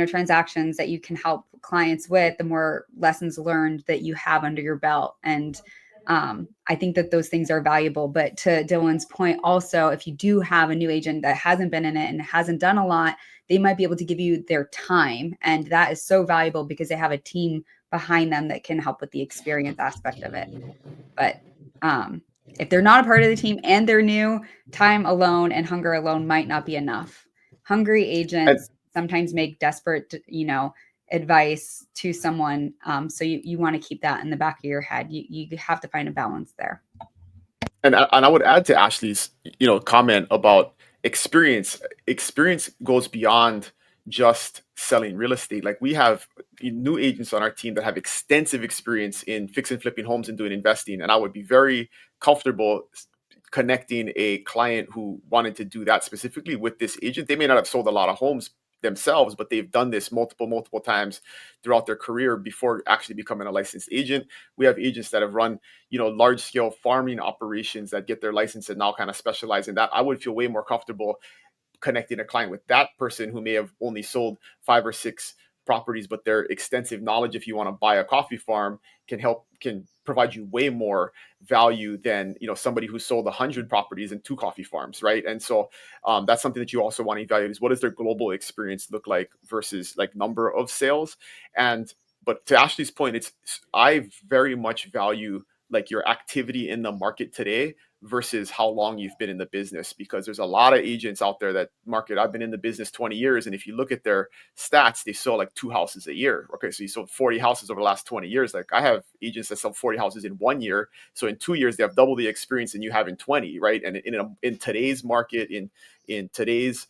transactions that you can help clients with, the more lessons learned that you have under your belt. And I think that those things are valuable. But to Dylan's point, also, if you do have a new agent that hasn't been in it and hasn't done a lot, they might be able to give you their time. And that is so valuable because they have a team behind them that can help with the experience aspect of it. But if they're not a part of the team and they're new, time alone and hunger alone might not be enough. Hungry agents sometimes make desperate, advice to someone. So you want to keep that in the back of your head. You have to find a balance there. And I would add to Ashley's, comment about experience. Experience goes beyond just selling real estate. Like we have new agents on our team that have extensive experience in fixing, flipping homes and doing investing. And I would be very comfortable connecting a client who wanted to do that specifically with this agent. They may not have sold a lot of homes themselves, but they've done this multiple times throughout their career before actually becoming a licensed agent. We have agents that have run, large scale farming operations that get their license and now kind of specialize in that. I would feel way more comfortable connecting a client with that person who may have only sold 5 or 6 properties, but their extensive knowledge, if you want to buy a coffee farm, can provide you way more value than somebody who sold 100 properties and 2 coffee farms, right? And so that's something that you also want to evaluate is what does their global experience look like versus like number of sales. But to Ashley's point, I very much value like your activity in the market today versus how long you've been in the business, because there's a lot of agents out there that market. I've been in the business 20 years. And if you look at their stats, they sell like 2 houses a year. Okay. So you sold 40 houses over the last 20 years. Like I have agents that sell 40 houses in 1 year. So in 2 years, they have double the experience than you have in 20. Right. And in today's market, in today's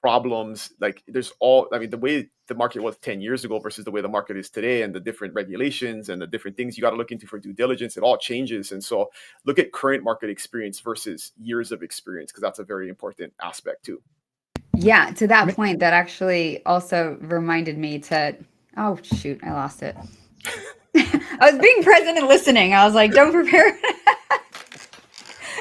problems, like the way the market was 10 years ago versus the way the market is today, and the different regulations and the different things you got to look into for due diligence, it all changes. And so look at current market experience versus years of experience, because that's a very important aspect too. Yeah, to that point, that actually also reminded me to, oh shoot, I lost it. I was being present and listening. I was like, don't prepare.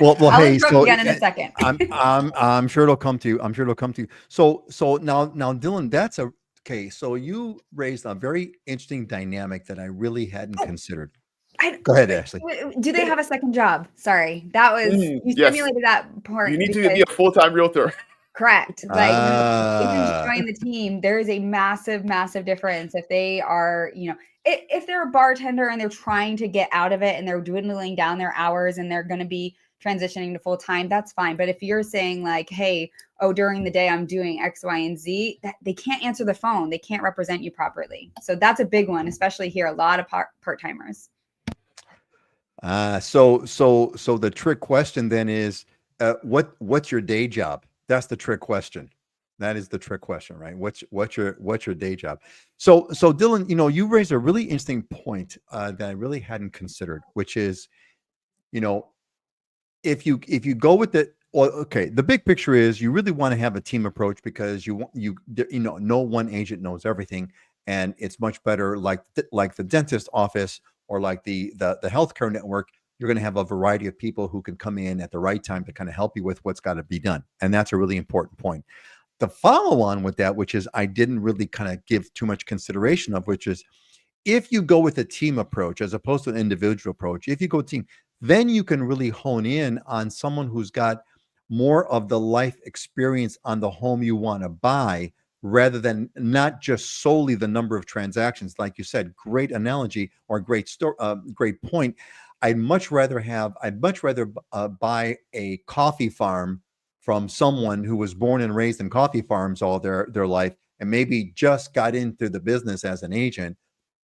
Well, hey, so again in a second. I'm sure it'll come to you. So now, Dylan, okay. So you raised a very interesting dynamic that I really hadn't considered. Go ahead, Ashley. Do they have a second job? Sorry, that was you yes. stimulated that part. You need to be a full-time realtor. Correct. Like when agents Ah, join the team, there is a massive, massive difference if they are, if they're a bartender and they're trying to get out of it and they're dwindling down their hours and they're going to be transitioning to full time, that's fine. But if you're saying like, hey, oh, during the day I'm doing X, Y, and Z, that they can't answer the phone. They can't represent you properly. So that's a big one, especially here. A lot of part-timers. so the trick question then is, what's your day job? That's the trick question. That is the trick question, right? What's your day job? So Dylan, you raised a really interesting point that I really hadn't considered, which is, you know, if you go with the well, okay, the big picture is you really want to have a team approach because no one agent knows everything, and it's much better like the dentist office or like the healthcare network. You're going to have a variety of people who can come in at the right time to kind of help you with what's got to be done, and that's a really important point. The follow on with that, which is I didn't really kind of give too much consideration of, which is if you go with a team approach as opposed to an individual approach, if you go team, then you can really hone in on someone who's got more of the life experience on the home you want to buy rather than not just solely the number of transactions. Like you said, great analogy or great story, great point. I'd much rather buy a coffee farm from someone who was born and raised in coffee farms all their life and maybe just got into the business as an agent,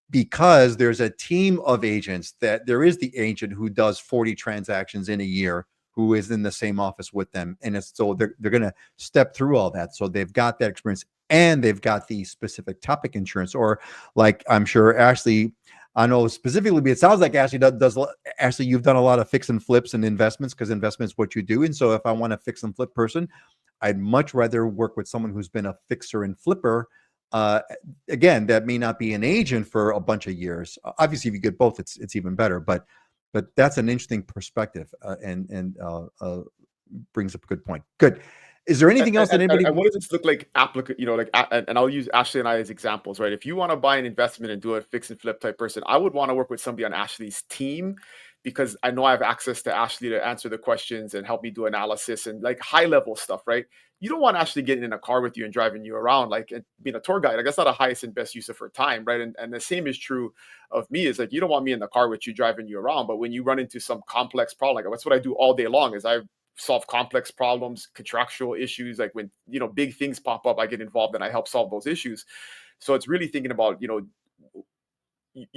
because there's a team of agents. That there is the agent who does 40 transactions in a year who is in the same office with them, and it's so they're going to step through all that, so they've got that experience and they've got the specific topic insurance. Or like I'm sure Ashley, I know specifically, but it sounds like Ashley does Ashley, you've done a lot of fix and flips and investments, because investment is what you do. And so if I want a fix and flip person, I'd much rather work with someone who's been a fixer and flipper. uh, Again, that may not be an agent for a bunch of years. Obviously, if you get both, it's even better. But that's an interesting perspective, and brings up a good point. Good. Is there anything else that anybody? And what does this look like applicant, like, and I'll use Ashley and I as examples, right? If you want to buy an investment and do a fix and flip type person, I would want to work with somebody on Ashley's team because I know I have access to Ashley to answer the questions and help me do analysis and like high level stuff, right? You don't want Ashley getting in a car with you and driving you around, like, and being a tour guide. Like, that's not a highest and best use of her time, right? And the same is true of me. Is like, you don't want me in the car with you driving you around, but when you run into some complex problem, like that's what I do all day long. Is I solve complex problems, contractual issues. Like when, big things pop up, I get involved and I help solve those issues. So it's really thinking about, you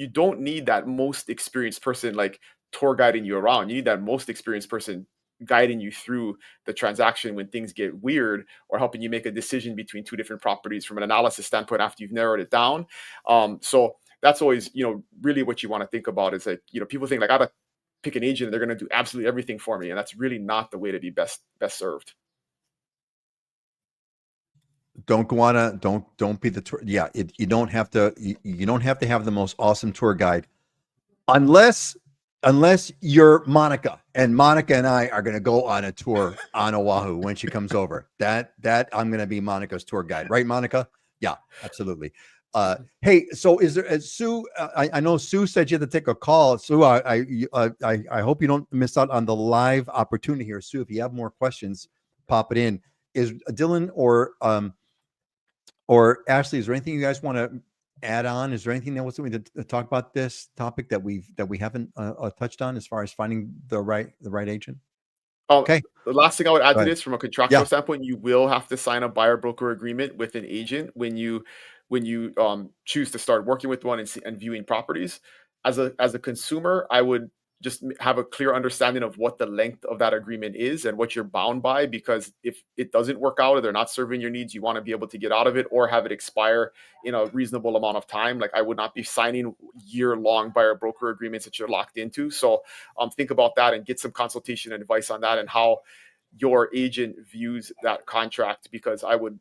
don't need that most experienced person like tour guiding you around. You need that most experienced person guiding you through the transaction when things get weird, or helping you make a decision between two different properties from an analysis standpoint after you've narrowed it down. So that's always, really what you want to think about is like, people think like, I gotta pick an agent and they're going to do absolutely everything for me, and that's really not the way to be best served. Don't go on a don't be the tour. Yeah, you don't have to. You don't have to have the most awesome tour guide, unless you're Monica, and Monica and I are going to go on a tour on Oahu when she comes over. That I'm going to be Monica's tour guide, right, Monica? Yeah, absolutely. Hey, so is there Sue? I know Sue said you had to take a call. Sue, I hope you don't miss out on the live opportunity here. Sue, if you have more questions, pop it in. Is Dylan or Ashley, is there anything you guys want to add on? Is there anything else that we need to talk about this topic that we haven't touched on as far as finding the right agent? Okay, The last thing I would add go to ahead. this, from a contractual Yeah. standpoint, you will have to sign a buyer broker agreement with an agent when you choose to start working with one and viewing properties. As a consumer, I would just have a clear understanding of what the length of that agreement is and what you're bound by, because if it doesn't work out or they're not serving your needs, you want to be able to get out of it or have it expire in a reasonable amount of time. Like, I would not be signing year-long buyer broker agreements that you're locked into. So think about that and get some consultation and advice on that and how your agent views that contract. Because I would,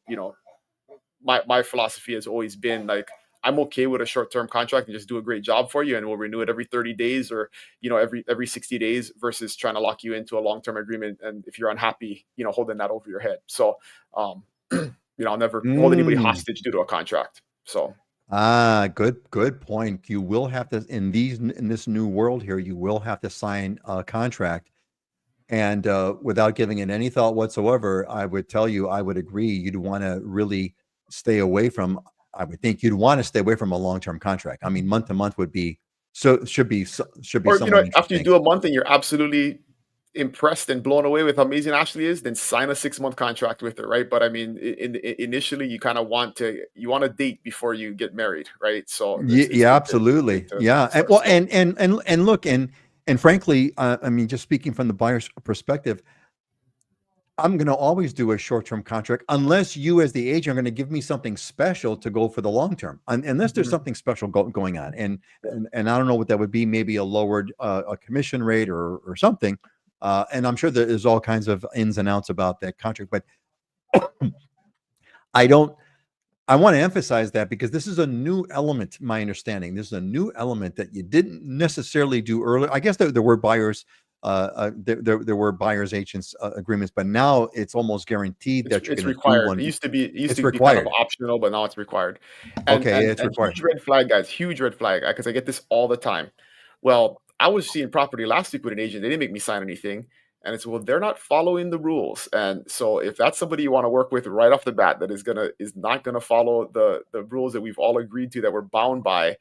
my philosophy has always been like, I'm okay with a short-term contract and just do a great job for you, and we'll renew it every 30 days or every 60 days versus trying to lock you into a long-term agreement. And if you're unhappy, holding that over your head. So I'll never hold anybody Mm. hostage due to a contract. So Good point. You will have to in this new world here. You will have to sign a contract. And without giving it any thought whatsoever, I would tell you, I would agree. You'd want to really stay away from. I would think you'd want to stay away from a long-term contract. I mean, month to month would be should be Or somewhat after you interesting. do a month and you're absolutely impressed and blown away with how amazing Ashley is, then sign a 6-month contract with her, right? But I mean, initially, you kind of want to date before you get married, right? So Yeah, it's yeah, good absolutely. to Yeah. And, start well, slow. and look, and frankly, I mean, just speaking from the buyer's perspective, I'm going to always do a short-term contract unless you, as the agent, are going to give me something special to go for the long term. Unless there's Mhm. something special going on, Yeah. and I don't know what that would be. Maybe a lowered a commission rate or something. And I'm sure there is all kinds of ins and outs about that contract, but I don't. I want to emphasize that because this is a new element, to my understanding. This is a new element that you didn't necessarily do earlier. I guess there were buyers, there were buyers agents agreements, but now it's almost guaranteed that you're It's going to do required. one. It used It's to be kind of required. optional, but now it's required. And Okay, yeah, and it's and required. huge red flag, guys, huge red flag, because I get this all the time. Well, I was seeing property last week with an agent. They didn't make me sign anything. And it's, well, they're not following the rules. And so if that's somebody you want to work with right off the bat that is not gonna follow the rules that we've all agreed to, that we're bound by,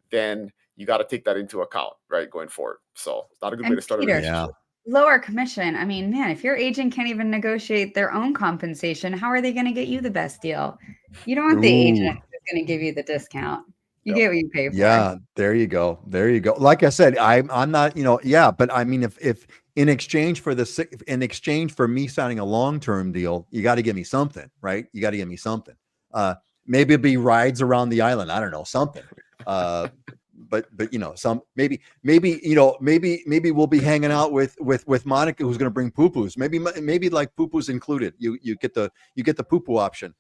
then you got to take that into account, right, going forward. So it's not a good way And to start a Peter, Yeah. relationship. lower commission. I mean, man, if your agent can't even negotiate their own compensation, how are they going to get you the best deal? You don't want the agent Ooh. who's going to give you the discount. You Yep. get what you pay for. Yeah, there you go. There you go. Like I said, I'm not, yeah, but I mean, if in exchange for in exchange for me signing a long-term deal, you got to give me something, right? You got to give me something. Uh, maybe it'll be rides around the island. I don't know, something. Uh, but some maybe we'll be hanging out with Monica, who's going to bring poo-poos. Maybe like poo-poos included. You get the poo-poo option.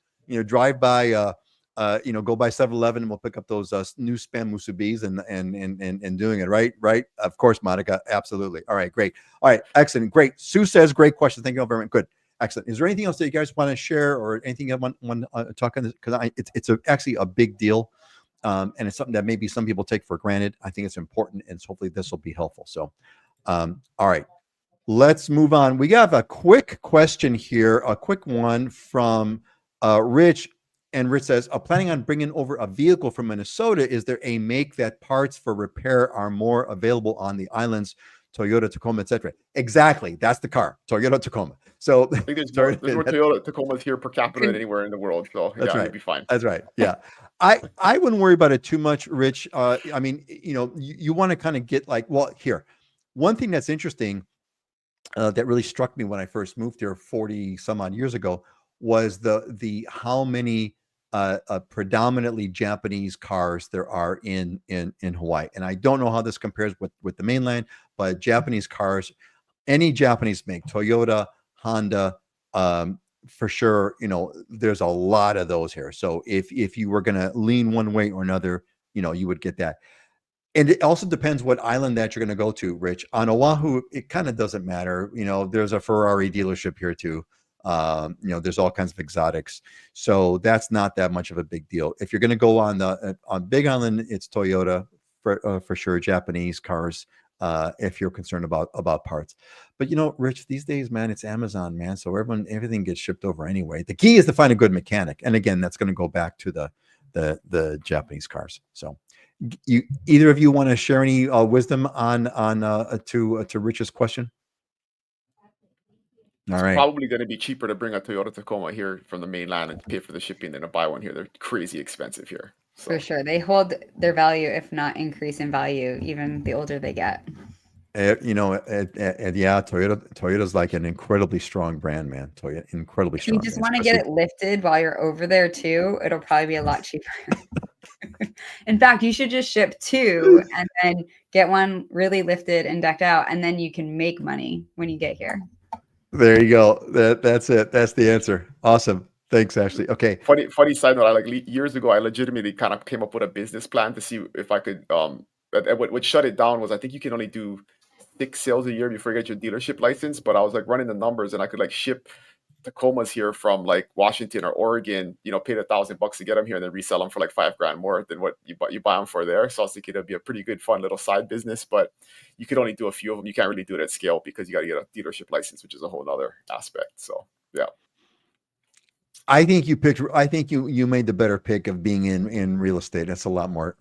Drive by. Go by 7-Eleven and we'll pick up those new spam musubis and doing it right. Of course, Monica, absolutely. All right, great. All right, excellent, great. Sue says, great question. Thank you very much. Good, excellent. Is there anything else that you guys want to share or anything you want to talk on this? Because it's actually a big deal, and it's something that maybe some people take for granted. I think it's important, and hopefully this will be helpful. So, all right. Let's move on. We have a quick question here, a quick one from Rich. And Rich says, planning on bringing over a vehicle from Minnesota. Is there a make that parts for repair are more available on the islands, Toyota, Tacoma, etc.? Exactly. That's the car, Toyota Tacoma. So I think sorry, there's more Toyota Tacomas here per capita than anywhere in the world. So that's yeah, you'll right. be fine. That's right. Yeah. I wouldn't worry about it too much, Rich. I mean, you want to kind of get like, well, here. One thing that's interesting that really struck me when I first moved here 40 some odd years ago was the how many predominantly Japanese cars there are in Hawaii. And I don't know how this compares with the mainland, but Japanese cars, any Japanese make, Toyota, Honda, for sure, there's a lot of those here. So if you were going to lean one way or another, you would get that. And it also depends what island that you're going to go to, Rich. On Oahu, it kind of doesn't matter. There's a Ferrari dealership here too. There's all kinds of exotics, so that's not that much of a big deal. If you're going to go on Big Island, it's Toyota for sure. Japanese cars, if you're concerned about parts. But Rich, these days, man, it's Amazon, man. So everything gets shipped over anyway. The key is to find a good mechanic, and again, that's going to go back to the Japanese cars. So. Either of you want to share any wisdom on to Rich's question? All It's right. probably going to be cheaper to bring a Toyota Tacoma here from the mainland and pay for the shipping than to buy one here. They're crazy expensive here. For So sure. They hold their value, if not increase in value, even the older they get. Yeah, Toyota's like an incredibly strong brand, man. Toyota, incredibly If you strong just brand. want to get it lifted while you're over there too, it'll probably be a lot cheaper. In fact, you should just ship two and then get one really lifted and decked out, and then you can make money when you get here. There you go. That's it. That's the answer. Awesome. Thanks, Ashley. Okay. funny side note. Years ago, I legitimately kind of came up with a business plan to see if I could. What shut it down was I think you can only do 6 sales a year before you get your dealership license. But I was like running the numbers, and I could like ship Tacomas here from like Washington or Oregon, paid $1,000 to get them here and then resell them for like $5,000 more than what you buy them for there. So I was thinking it'd be a pretty good, fun little side business, but you could only do a few of them. You can't really do it at scale because you got to get a dealership license, which is a whole other aspect. So yeah. I think you made the better pick of being in real estate. It's a lot more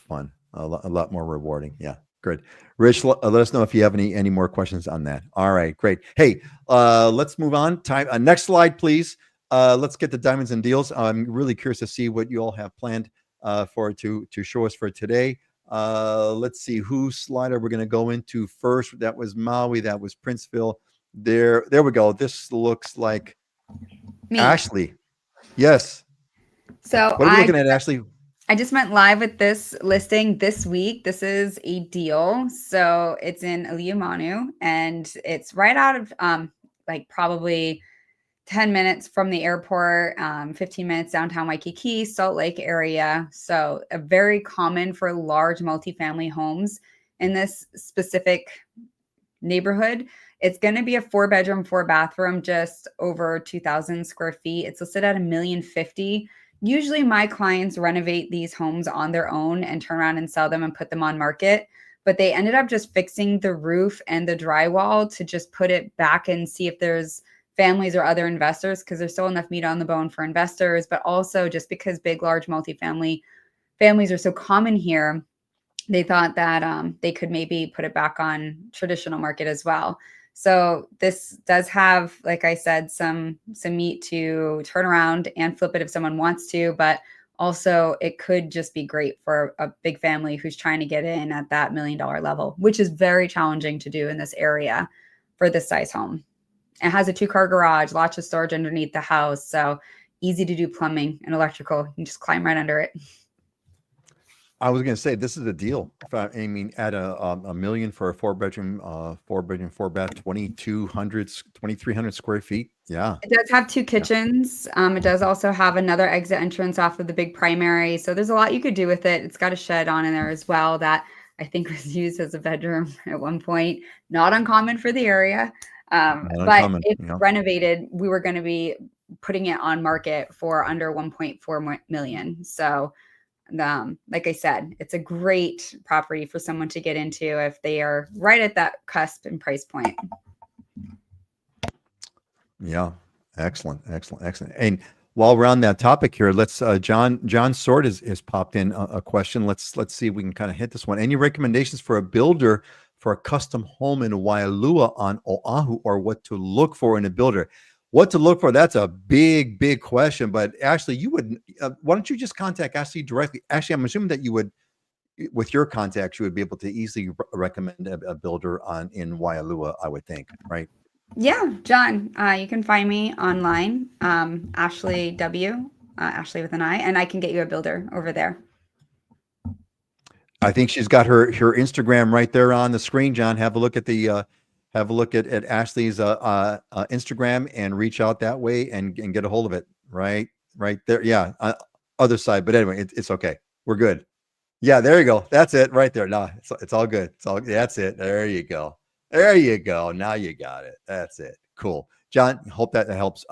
fun, a lot more rewarding. Yeah, good. Rich, let us know if you have any more questions on that. All right, great. Hey, let's move on. Time. Next slide, please. Let's get the diamonds and deals. I'm really curious to see what you all have planned to show us for today. Let's see whose slide are we going to go into first. That was Maui. That was Princeville. There we go. This looks like Me. Ashley. Yes. So what are we looking at, Ashley? I just went live with this listing this week. This is a deal. So it's in Aliumanu and it's right out of like probably 10 minutes from the airport, 15 minutes downtown Waikiki, Salt Lake area. So very common for large multifamily homes in this specific neighborhood. It's going to be a 4-bedroom, 4-bathroom, just over 2,000 square feet. It's listed at $1,050,000. Usually my clients renovate these homes on their own and turn around and sell them and put them on market. But they ended up just fixing the roof and the drywall to just put it back and see if there's families or other investors, because there's still enough meat on the bone for investors, but also just because big, large multifamily families are so common here, they thought that they could maybe put it back on traditional market as well. So this does have, like I said, some meat to turn around and flip it if someone wants to, but also it could just be great for a big family who's trying to get in at that $1 million level, which is very challenging to do in this area for this size home. It has a 2-car garage, lots of storage underneath the house. So easy to do plumbing and electrical. You can just climb right under it. I was going to say, this is a deal. I mean, at a million for a 4-bedroom, 4-bath, 2,300 square feet. Yeah. It does have 2 kitchens. It does also have another exit entrance off of the big primary. So there's a lot you could do with it. It's got a shed on in there as well that I think was used as a bedroom at one point. Not uncommon for the area. But if renovated, we were going to be putting it on market for under 1.4 million. So like I said, it's a great property for someone to get into if they are right at that cusp and price point. Yeah. Excellent. And while we're on that topic here, let's John Sword has popped in a question. Let's see if we can kind of hit this one. Any recommendations for a builder for a custom home in Waialua on Oahu, or what to look for in a builder? What to look for? That's a big question. But Ashley, you would why don't you just contact Ashley directly? Ashley, I'm assuming that you would, with your contacts, you would be able to easily recommend a builder in Waialua, I would think, right? Yeah, John, you can find me online, Ashley W, Ashley with an I, and I can get you a builder over there. I think she's got her Instagram right there on the screen. John, have a look at at Ashley's Instagram and reach out that way and get a hold of it. Right there. Yeah, other side. But anyway, it's okay. We're good. Yeah, there you go. That's it right there. No, it's all good. That's it. There you go. Now you got it. That's it. Cool. John, hope that helps.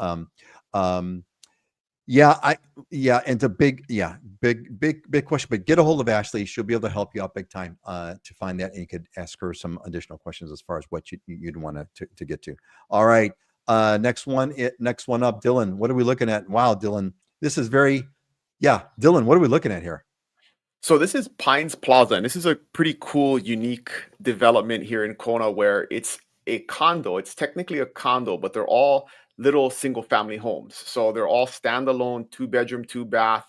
It's a big question, but get a hold of Ashley. She'll be able to help you out big time to find that. And you could ask her some additional questions as far as what you'd want to get to. All right. Next one up, Dylan. What are we looking at? Wow, Dylan, this is Dylan, what are we looking at here? So this is Pines Plaza, and this is a pretty cool, unique development here in Kona where it's a condo. It's technically a condo, but they're all little single-family homes. So they're all standalone, 2-bedroom, 2-bath.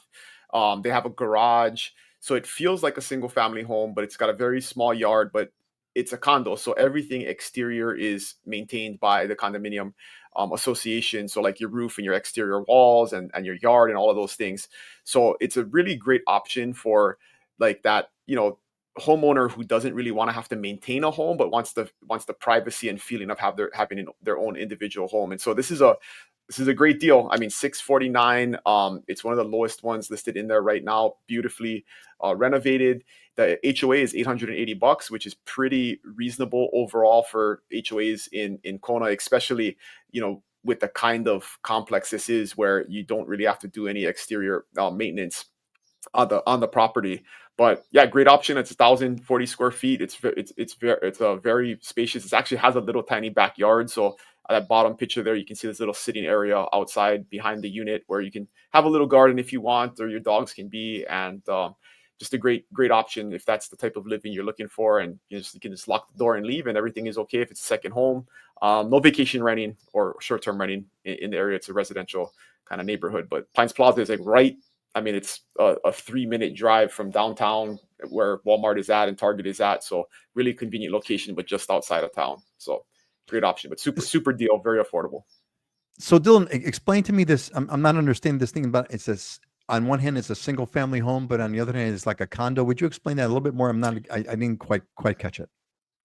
They have a garage. So it feels like a single-family home, but it's got a very small yard, but it's a condo. So everything exterior is maintained by the condominium association. So like your roof and your exterior walls and your yard and all of those things. So it's a really great option for like that, homeowner who doesn't really want to have to maintain a home, but wants the privacy and feeling of having their own individual home. And so this is a great deal. I mean, $649. It's one of the lowest ones listed in there right now. Beautifully renovated. The HOA is $880, which is pretty reasonable overall for HOAs in Kona, especially with the kind of complex this is, where you don't really have to do any exterior maintenance on the property. But yeah, great option. It's 1,040 square feet. It's a very spacious. It actually has a little tiny backyard. So that bottom picture there, you can see this little sitting area outside behind the unit where you can have a little garden if you want, or your dogs can be. And just a great option if that's the type of living you're looking for. And you can just lock the door and leave, and everything is okay if it's a second home. No vacation renting or short-term renting in the area. It's a residential kind of neighborhood. But Pines Plaza is like right. I mean, it's a 3-minute drive from downtown where Walmart is at and Target is at. So really convenient location, but just outside of town. So great option, but super deal, very affordable. So Dylan, explain to me this. I'm not understanding this thing about it. Says on one hand it's a single family home, but on the other hand it's like a condo. Would you explain that a little bit more? I didn't quite catch it.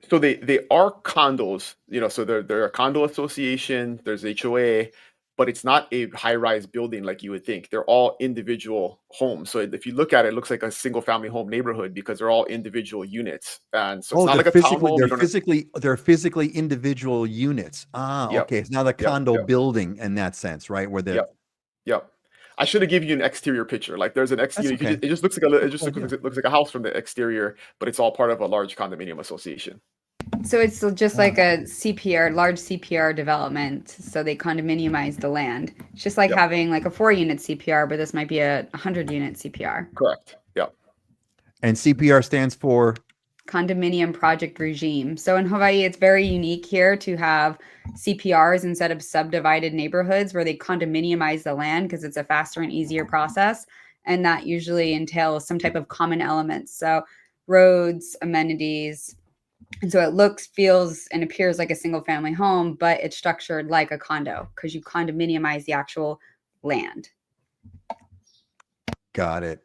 So they are condos, so they're a condo association, there's HOA, but it's not a high-rise building like you would think. They're all individual homes. So if you look at it, it looks like a single family home neighborhood because they're all individual units. And so it's not like a townhome. They're physically individual units. Yep. Okay. It's not a condo building in that sense, right? Where they're Yep. I should have given you an exterior picture. Like there's an exterior. Okay. It just looks like a house from the exterior, but it's all part of a large condominium association. So it's just like a CPR, large CPR development. So they condominiumize the land. It's just like having like a 4-unit CPR, but this might be a 100-unit CPR. Correct. Yeah. And CPR stands for condominium project regime. So in Hawaii, it's very unique here to have CPRs instead of subdivided neighborhoods where they condominiumize the land because it's a faster and easier process. And that usually entails some type of common elements. So roads, amenities. And so it looks, feels, and appears like a single family home, but it's structured like a condo because you condominiumize the actual land. Got it.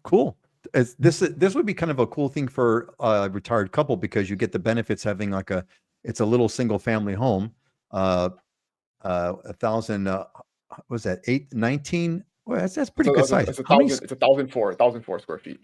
Cool. This would be kind of a cool thing for a retired couple because you get the benefits having it's a little single family home. 1,000, was that 19? Well, that's pretty good size. It's 1,004 square feet.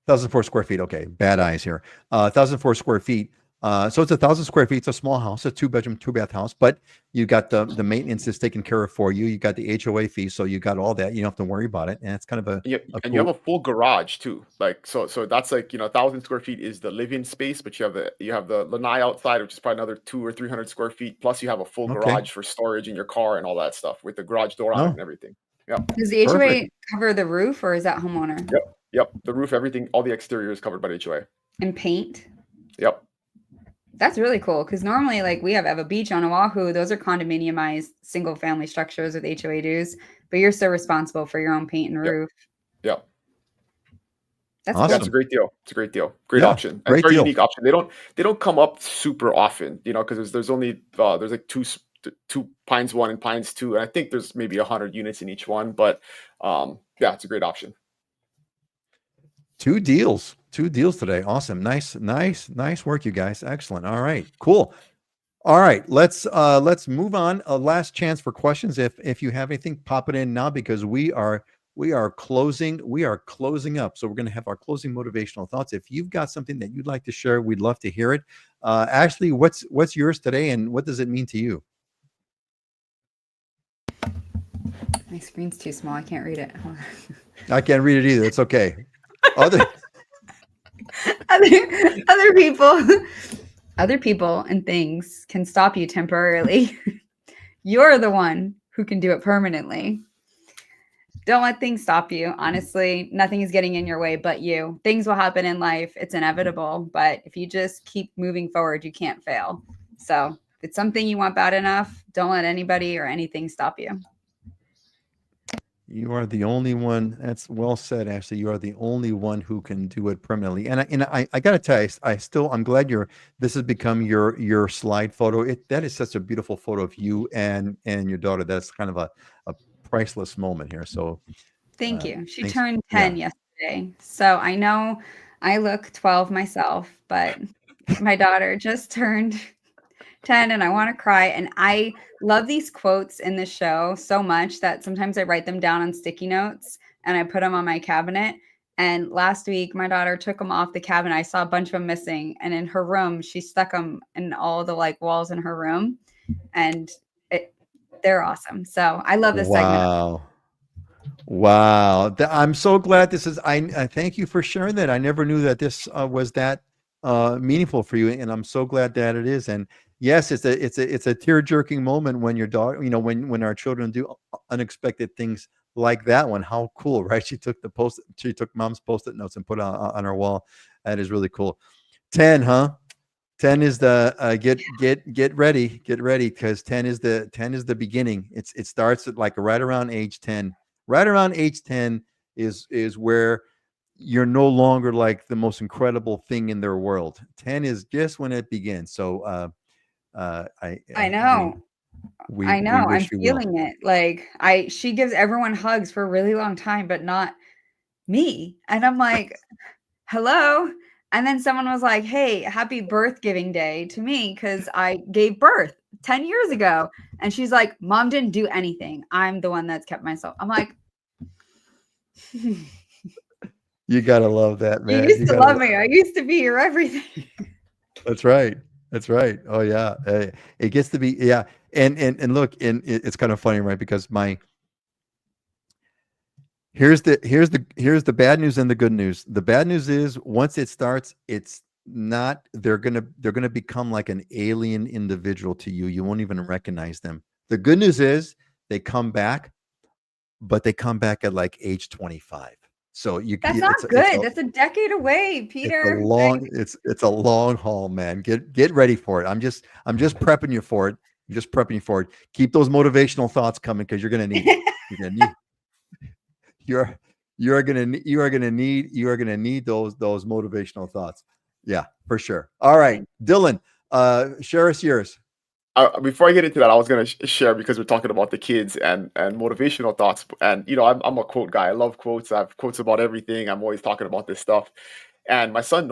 1,004 square feet. Okay. Bad eyes here. 1,004 square feet. So it's 1,000 square feet. It's a small house, a 2-bedroom, 2-bath house, but you got the maintenance is taken care of for you. You got the HOA fee. So you got all that. You don't have to worry about it. And it's kind of you have a full garage too. Like, so that's like, 1,000 square feet is the living space, but you have the lanai outside, which is probably another 200 or 300 square feet. Plus you have a full garage for storage in your car and all that stuff with the garage door on it and everything. Yeah. Does the HOA cover the roof or is that homeowner? Yep. The roof, everything, all the exterior is covered by the HOA. And paint? Yep. That's really cool because normally, like we have Eva Beach on Oahu, those are condominiumized single family structures with HOA dues, but you're still responsible for your own paint and roof. Yep. That's awesome. That's a great deal. It's a great deal. Great option. Great deal. Unique option. They don't come up super often, because there's only there's like two Pines 1 and Pines 2, and I think there's maybe 100 units in each one, but it's a great option. Two deals today. Awesome. Nice work, you guys. Excellent. All right, cool. All right, let's move on. A last chance for questions. If you have anything, pop it in now because we are closing up. So we're going to have our closing motivational thoughts. If you've got something that you'd like to share, we'd love to hear it. Ashley, what's yours today, and what does it mean to you? My screen's too small. I can't read it. I can't read it either. It's okay. Other people and things can stop you temporarily. You're the one who can do it permanently. Don't let things stop you. Honestly, nothing is getting in your way but you. Things will happen in life. It's inevitable. But if you just keep moving forward, you can't fail. So if it's something you want bad enough, don't let anybody or anything stop you. You are the only one. That's well said, Ashley. You are the only one who can do it permanently. And I got to tell you, I'm glad this has become your slide photo. That is such a beautiful photo of you and your daughter. That's kind of a priceless moment here. So thank you. She turned 10 yesterday. So I know I look 12 myself, but my daughter just turned 10 and I want to cry. And I love these quotes in the show so much that sometimes I write them down on sticky notes and I put them on my cabinet. And last week, my daughter took them off the cabinet. I saw a bunch of them missing. And in her room, she stuck them in all the walls in her room. And they're awesome. So I love this segment. Wow. Wow. I'm so glad this is, I thank you for sharing that. I never knew that this was that meaningful for you. And I'm so glad that it is. And yes, it's a tear jerking moment when your daughter, when our children do unexpected things like that one. How cool, right? She took mom's post-it notes and put it on her wall. That is really cool. 10, huh? 10 is the get ready because 10 is the beginning. It starts at like right around age 10. Right around age 10 is where you're no longer like the most incredible thing in their world. 10 is just when it begins. So I know. we I know. I'm wish you well. feeling it. Like she gives everyone hugs for a really long time, but not me. And I'm like, hello. And then someone was like, hey, happy birth giving day to me because I gave birth 10 years ago. And she's like, mom didn't do anything. I'm the one that's kept myself. I'm like, You gotta love that, you man. used You to gotta love me. I used to be your everything. That's right. That's right. Oh yeah. It gets to be, yeah. And look, and it's kind of funny, right? Because here's the bad news and the good news. The bad news is once it starts, it's not, they're gonna become like an alien individual to you. You won't even recognize them. The good news is they come back, but they come back at like age 25. So That's not good. That's a decade away, Peter. It's a long haul, man. Get ready for it. I'm just prepping you for it. I'm just prepping you for it. Keep those motivational thoughts coming because you're gonna need it. You're gonna need you are gonna need those motivational thoughts. Yeah, for sure. All right, Dylan, share us yours. Before I get into that, I was going to share because we're talking about the kids and motivational thoughts. And I'm a quote guy. I love quotes. I have quotes about everything. I'm always talking about this stuff. And my sons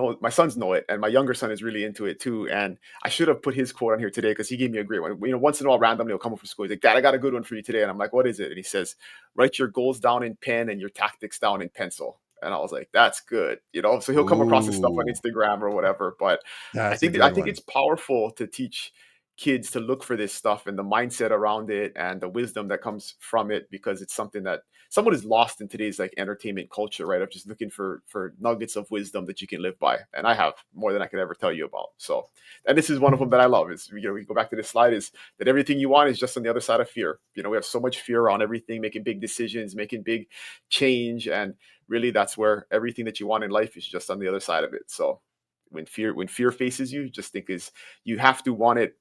know it, and my younger son is really into it too. And I should have put his quote on here today because he gave me a great one. Once in a while, randomly, he'll come up from school. He's like, "Dad, I got a good one for you today." And I'm like, "What is it?" And he says, "Write your goals down in pen and your tactics down in pencil." And I was like, "That's good." So he'll come across this stuff on Ooh, Instagram or whatever. But that's a good I think one. it's powerful to teach kids to look for this stuff and the mindset around it and the wisdom that comes from it, because it's something that someone is lost in today's like entertainment culture, right? Of just looking for nuggets of wisdom that you can live by. And I have more than I could ever tell you about. So, and this is one of them that I love is, we go back to this slide, is that everything you want is just on the other side of fear. We have so much fear around everything, making big decisions, making big change. And really that's where everything that you want in life is just on the other side of it. So when fear faces you, just think is you have to want it.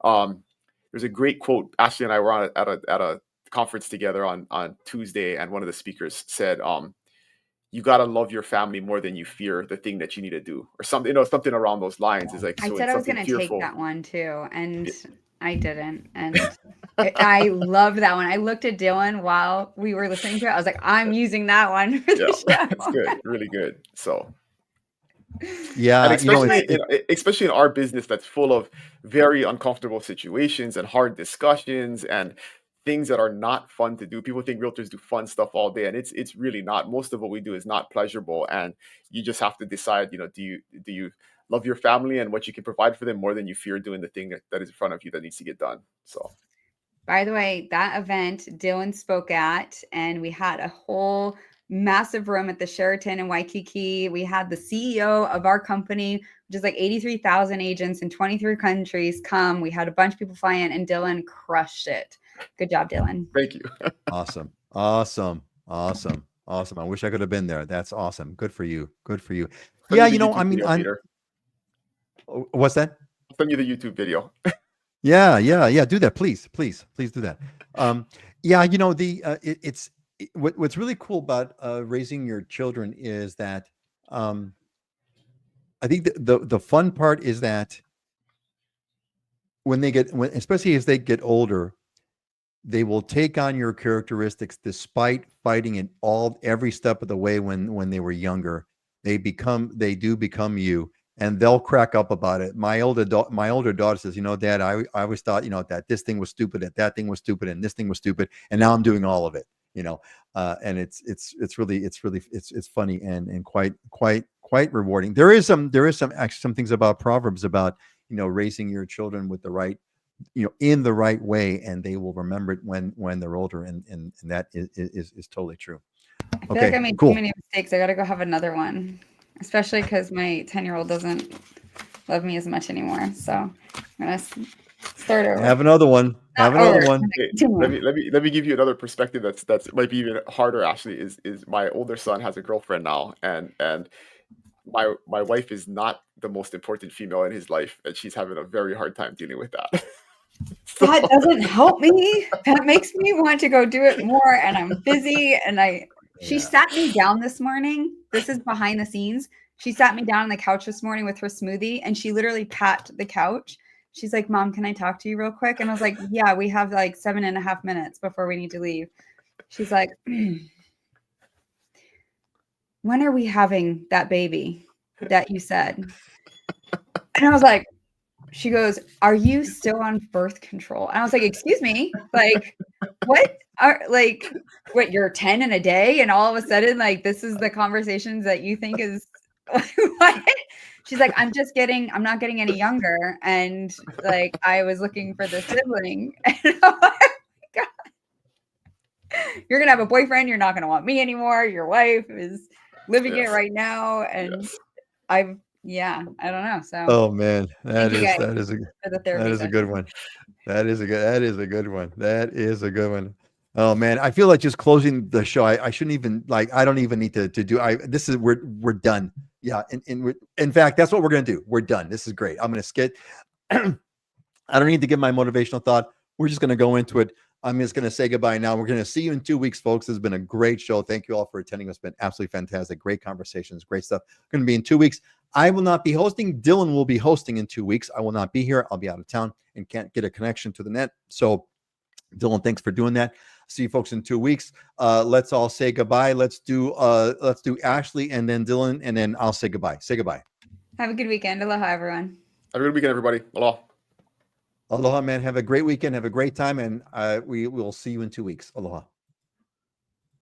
There's a great quote. Ashley and I were on at a conference together on Tuesday, and one of the speakers said, "You got to love your family more than you fear the thing that you need to do," or something. Something around those lines. Is like, I so said it's I was something going to take fearful. that one too, and I didn't. And I love that one. I looked at Dylan while we were listening to it. I was like, I'm using that one for Yeah, the it's show. good, really good. So, and Yeah, I'm like, especially in our business that's full of very uncomfortable situations and hard discussions and things that are not fun to do. People think realtors do fun stuff all day, and it's really not. Most of what we do is not pleasurable, and you just have to decide, do you love your family and what you can provide for them more than you fear doing the thing that is in front of you that needs to get done. So by the way, that event Dylan spoke at, and we had a whole massive room at the Sheraton in Waikiki. We had the CEO of our company, which is like 83,000 agents in 23 countries, come. We had a bunch of people fly in, and Dylan crushed it. Good job, Dylan. thank you. awesome. I wish I could have been there. That's awesome. Good for you. Good for you. Send Yeah, you the I YouTube mean, video, Peter. what's that? I'll send you the YouTube video. Yeah. Do that, please do that. Yeah, what's really cool about raising your children is that I think the fun part is that especially as they get older, they will take on your characteristics despite fighting it every step of the way when they were younger. They do become you, and they'll crack up about it. My older daughter says, Dad, I always thought, that this thing was stupid, that thing was stupid, and this thing was stupid, and now I'm doing all of it. And it's really funny and quite rewarding. There is some things about Proverbs about raising your children with the right in the right way, and they will remember it when they're older, and that is totally true. I feel like I made cool. too many mistakes. I got to go have another one, especially because my 10-year-old doesn't love me as much anymore. So I'm gonna start over. Have another one. Have Not another over. one. Hey, Continue. let me give you another perspective that's might be even harder actually is my older son has a girlfriend now, and my wife is not the most important female in his life, and she's having a very hard time dealing with that. So, That doesn't help me. That makes me want to go do it more. And I'm busy. And she Yeah. sat me down this morning. This is behind the scenes. She sat me down on the couch this morning with her smoothie, and she literally pat the couch. She's like, Mom, can I talk to you real quick? And I was like, yeah, we have like 7.5 minutes before we need to leave. She's like, when are we having that baby that you said? And I was like, she goes, are you still on birth control? And I was like, excuse me, like, what are what, you're 10 in a day? And all of a sudden, like, this is the conversations that you think is what? She's like, I'm not getting any younger. And like, I was looking for the sibling. And I'm like, oh my God. You're going to have a boyfriend. You're not going to want me anymore. Your wife is living it right now. And yeah, I don't know. So, Oh man, that is for the therapy a good session. one. That is a good one. That is a good one. Oh man, I feel like just closing the show. I shouldn't even I don't even need to do. We're done. Yeah, in fact, that's what we're gonna do. We're done. This is great. I'm gonna skip. I don't need to give my motivational thought. We're just gonna go into it. I'm just gonna say goodbye now. We're gonna see you in 2 weeks, folks. This has been a great show. Thank you all for attending. It's been absolutely fantastic. Great conversations, great stuff. Going to be in 2 weeks. I will not be hosting. Dylan will be hosting in 2 weeks. I will not be here. I'll be out of town and can't get a connection to the net. So, Dylan, thanks for doing that. See you folks in 2 weeks. Let's all say goodbye. Let's do Ashley and then Dylan, and then I'll say goodbye. Say goodbye. Have a good weekend. Aloha, everyone. have a good weekend, everybody. Aloha. Aloha, man. Have a great weekend. Have a great time, and we will see you in 2 weeks. Aloha.